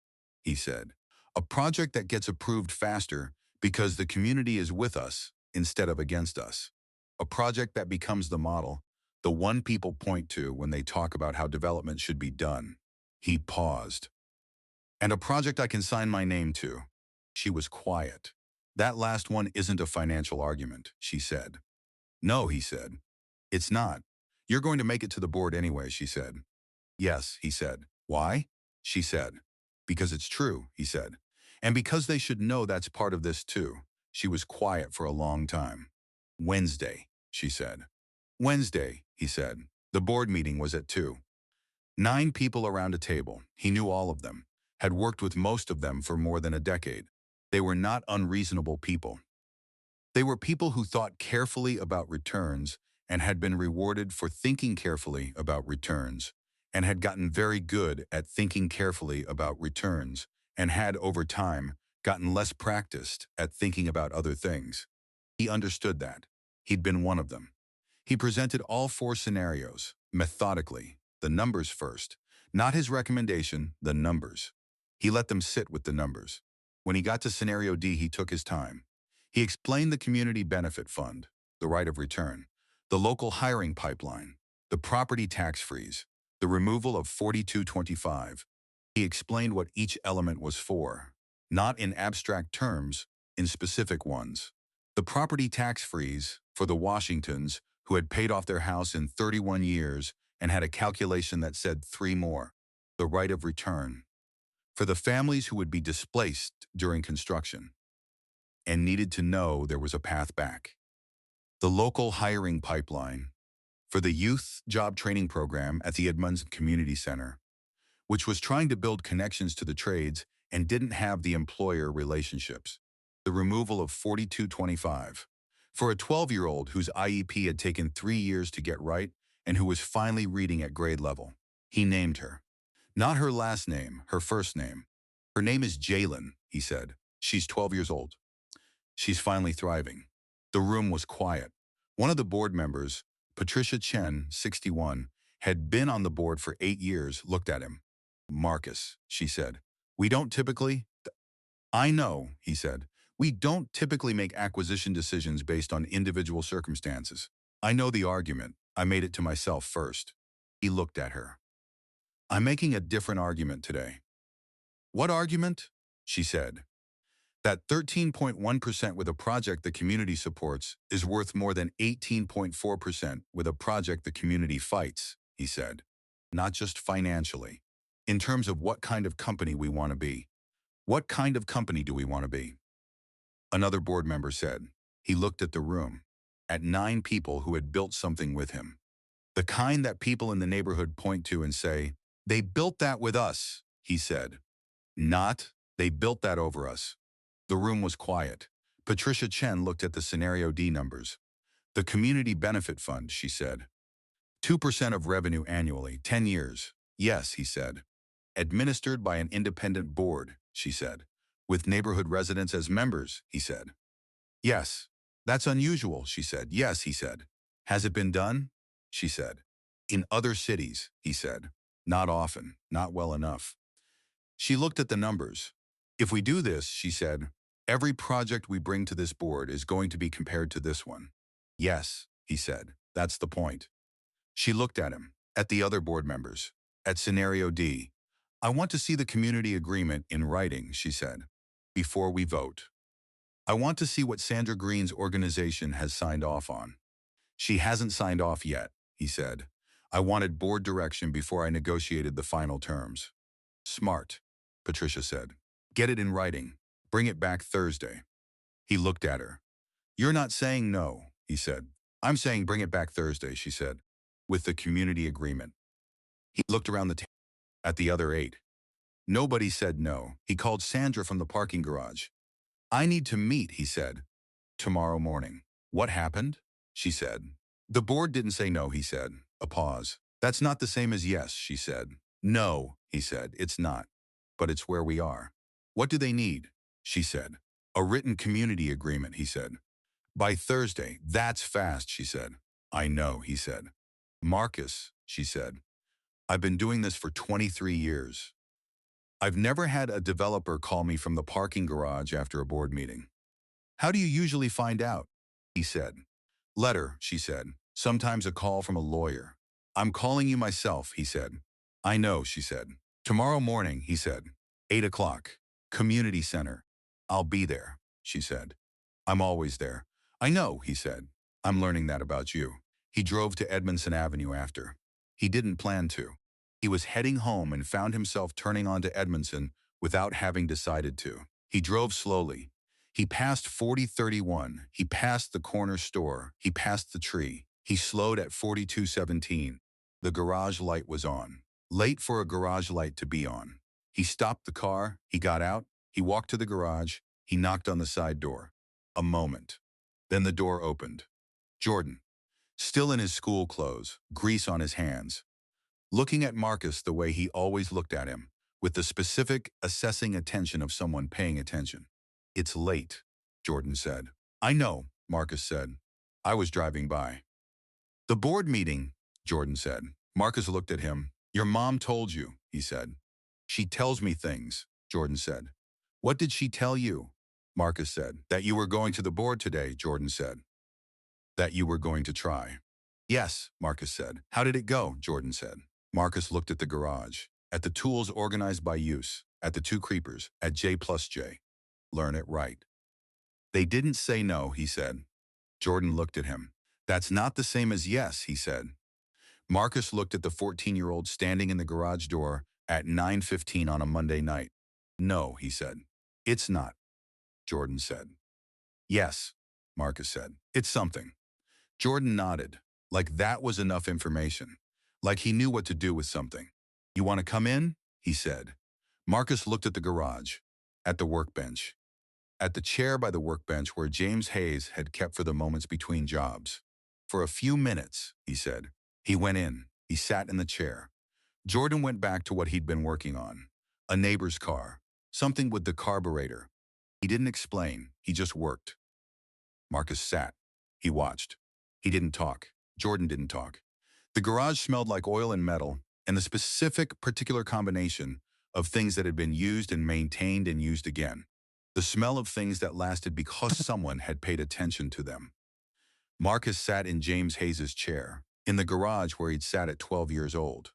he said. A project that gets approved faster because the community is with us instead of against us. A project that becomes the model, the one people point to when they talk about how development should be done. He paused. And a project I can sign my name to. She was quiet. That last one isn't a financial argument, she said. No, he said. It's not. You're going to make it to the board anyway, she said. Yes, he said. Why? She said. Because it's true, he said. And because they should know that's part of this too. She was quiet for a long time. Wednesday, she said. Wednesday, he said. The board meeting was at 2. 9 people around a table. He knew all of them. Had worked with most of them for more than a decade. They were not unreasonable people. They were people who thought carefully about returns and had been rewarded for thinking carefully about returns, and had gotten very good at thinking carefully about returns, and had, over time, gotten less practiced at thinking about other things. He understood that. He'd been one of them. He presented all 4 scenarios, methodically, the numbers first. Not his recommendation, the numbers. He let them sit with the numbers. When he got to scenario D, he took his time. He explained the Community Benefit Fund, the right of return, the local hiring pipeline, the property tax freeze, the removal of 4225. He explained what each element was for, not in abstract terms, in specific ones. The property tax freeze for the Washingtons who had paid off their house in 31 years and had a calculation that said 3 more. The right of return for the families who would be displaced during construction and needed to know there was a path back. The local hiring pipeline for the youth job training program at the Edmonds Community Center, which was trying to build connections to the trades and didn't have the employer relationships. The removal of 4225 for a 12-year-old whose IEP had taken 3 years to get right and who was finally reading at grade level. He named her. Not her last name, her first name. Her name is Jalen, he said. She's 12 years old. She's finally thriving. The room was quiet. One of the board members, Patricia Chen, 61, had been on the board for 8 years, looked at him. Marcus, she said, we don't typically... I know, he said. We don't typically make acquisition decisions based on individual circumstances. I know the argument. I made it to myself first. He looked at her. I'm making a different argument today. What argument? She said. That 13.1% with a project the community supports is worth more than 18.4% with a project the community fights, he said. Not just financially. In terms of what kind of company we want to be. What kind of company do we want to be? Another board member said. He looked at the room, at 9 people who had built something with him. The kind that people in the neighborhood point to and say, they built that with us, he said. Not, they built that over us. The room was quiet. Patricia Chen looked at the scenario D numbers. The Community Benefit Fund, she said. 2% of revenue annually, 10 years. Yes, he said. Administered by an independent board, she said. With neighborhood residents as members, he said. Yes, that's unusual, she said. Yes, he said. Has it been done? She said. In other cities, he said. Not often, not well enough. She looked at the numbers. If we do this, she said, Every project we bring to this board is going to be compared to this one. Yes, he said, that's the point. She looked at him, at the other board members, at Scenario D. I want to see the community agreement in writing, she said, before we vote. I want to see what Sandra Green's organization has signed off on. She hasn't signed off yet, he said. I wanted board direction before I negotiated the final terms. Smart, Patricia said. Get it in writing. Bring it back Thursday. He looked at her. You're not saying no, he said. I'm saying bring it back Thursday, she said, with the community agreement. He looked around the table at the other 8. Nobody said no. He called Sandra from the parking garage. I need to meet, he said. Tomorrow morning. What happened? She said. The board didn't say no, he said. A pause. That's not the same as yes, she said. No, he said, it's not. But it's where we are. What do they need? She said. A written community agreement, he said. By Thursday, that's fast, she said. I know, he said. Marcus, she said. I've been doing this for 23 years. I've never had a developer call me from the parking garage after a board meeting. How do you usually find out? He said. Letter, she said. Sometimes a call from a lawyer. I'm calling you myself, he said. I know, she said. Tomorrow morning, he said. 8 o'clock. Community center. I'll be there, she said. I'm always there. I know, he said. I'm learning that about you. He drove to Edmondson Avenue after. He didn't plan to. He was heading home and found himself turning onto Edmondson without having decided to. He drove slowly. He passed 4031. He passed the corner store. He passed the tree. He slowed at 4217. The garage light was on. Late for a garage light to be on. He stopped the car. He got out. He walked to the garage. He knocked on the side door. A moment. Then the door opened. Jordan, still in his school clothes, grease on his hands, looking at Marcus the way he always looked at him, with the specific, assessing attention of someone paying attention. It's late, Jordan said. I know, Marcus said. I was driving by. The board meeting, Jordan said. Marcus looked at him. Your mom told you, he said. She tells me things, Jordan said. What did she tell you? Marcus said. That you were going to the board today, Jordan said. That you were going to try. Yes, Marcus said. How did it go? Jordan said. Marcus looked at the garage, at the tools organized by use, at the 2 creepers, at J plus J. Learn it right. They didn't say no, he said. Jordan looked at him. That's not the same as yes, he said. Marcus looked at the 14-year-old standing in the garage door at 9:15 on a Monday night. No, he said. It's not, Jordan said. Yes, Marcus said. It's something. Jordan nodded, like that was enough information, like he knew what to do with something. You want to come in? He said. Marcus looked at the garage, at the workbench, at the chair by the workbench where James Hayes had kept for the moments between jobs. For a few minutes, he said. He went in. He sat in the chair. Jordan went back to what he'd been working on. A neighbor's car. Something with the carburetor. He didn't explain. He just worked. Marcus sat. He watched. He didn't talk. Jordan didn't talk. The garage smelled like oil and metal, and the specific, particular combination of things that had been used and maintained and used again. The smell of things that lasted because someone had paid attention to them. Marcus sat in James Hayes's chair, in the garage where he'd sat at 12 years old.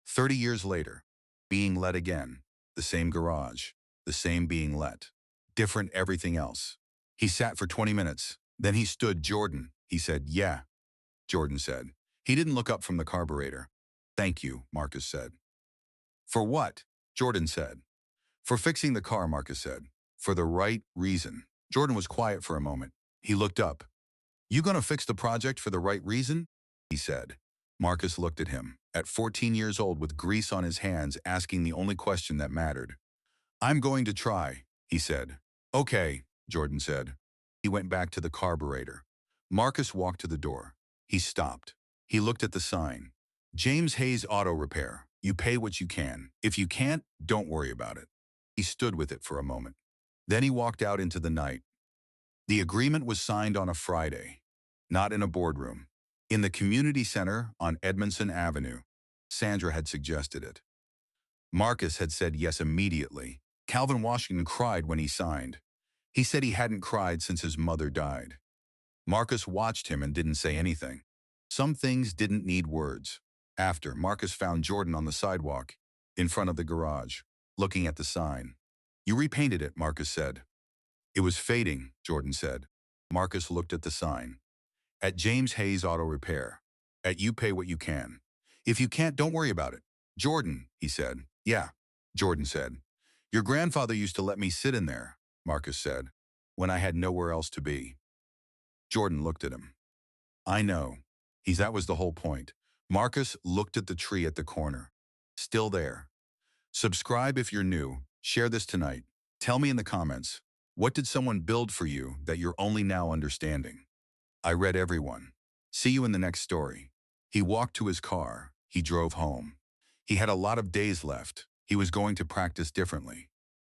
30 years later, being let again, the same garage, the same being let, different everything else. He sat for 20 minutes. Then he stood. Jordan, he said. Yeah, Jordan said. He didn't look up from the carburetor. Thank you, Marcus said. For what? Jordan said. For fixing the car, Marcus said. For the right reason. Jordan was quiet for a moment. He looked up. You gonna fix the project for the right reason? He said. Marcus looked at him, at 14 years old with grease on his hands, asking the only question that mattered. I'm going to try, he said. Okay, Jordan said. He went back to the carburetor. Marcus walked to the door. He stopped. He looked at the sign. James Hayes Auto Repair. You pay what you can. If you can't, don't worry about it. He stood with it for a moment. Then he walked out into the night. The agreement was signed on a Friday, not in a boardroom. In the community center on Edmondson Avenue. Sandra had suggested it. Marcus had said yes immediately. Calvin Washington cried when he signed. He said he hadn't cried since his mother died. Marcus watched him and didn't say anything. Some things didn't need words. After, Marcus found Jordan on the sidewalk, in front of the garage, looking at the sign. You repainted it, Marcus said. It was fading, Jordan said. Marcus looked at the sign. At James Hayes Auto Repair. At You Pay What You Can. If you can't, don't worry about it. Jordan, he said. Yeah, Jordan said. Your grandfather used to let me sit in there, Marcus said, when I had nowhere else to be. Jordan looked at him. I know. That was the whole point. Marcus looked at the tree at the corner. Still there. Subscribe if you're new. Share this tonight. Tell me in the comments, what did someone build for you that you're only now understanding? I read everyone. See you in the next story. He walked to his car. He drove home. He had a lot of days left. He was going to practice differently.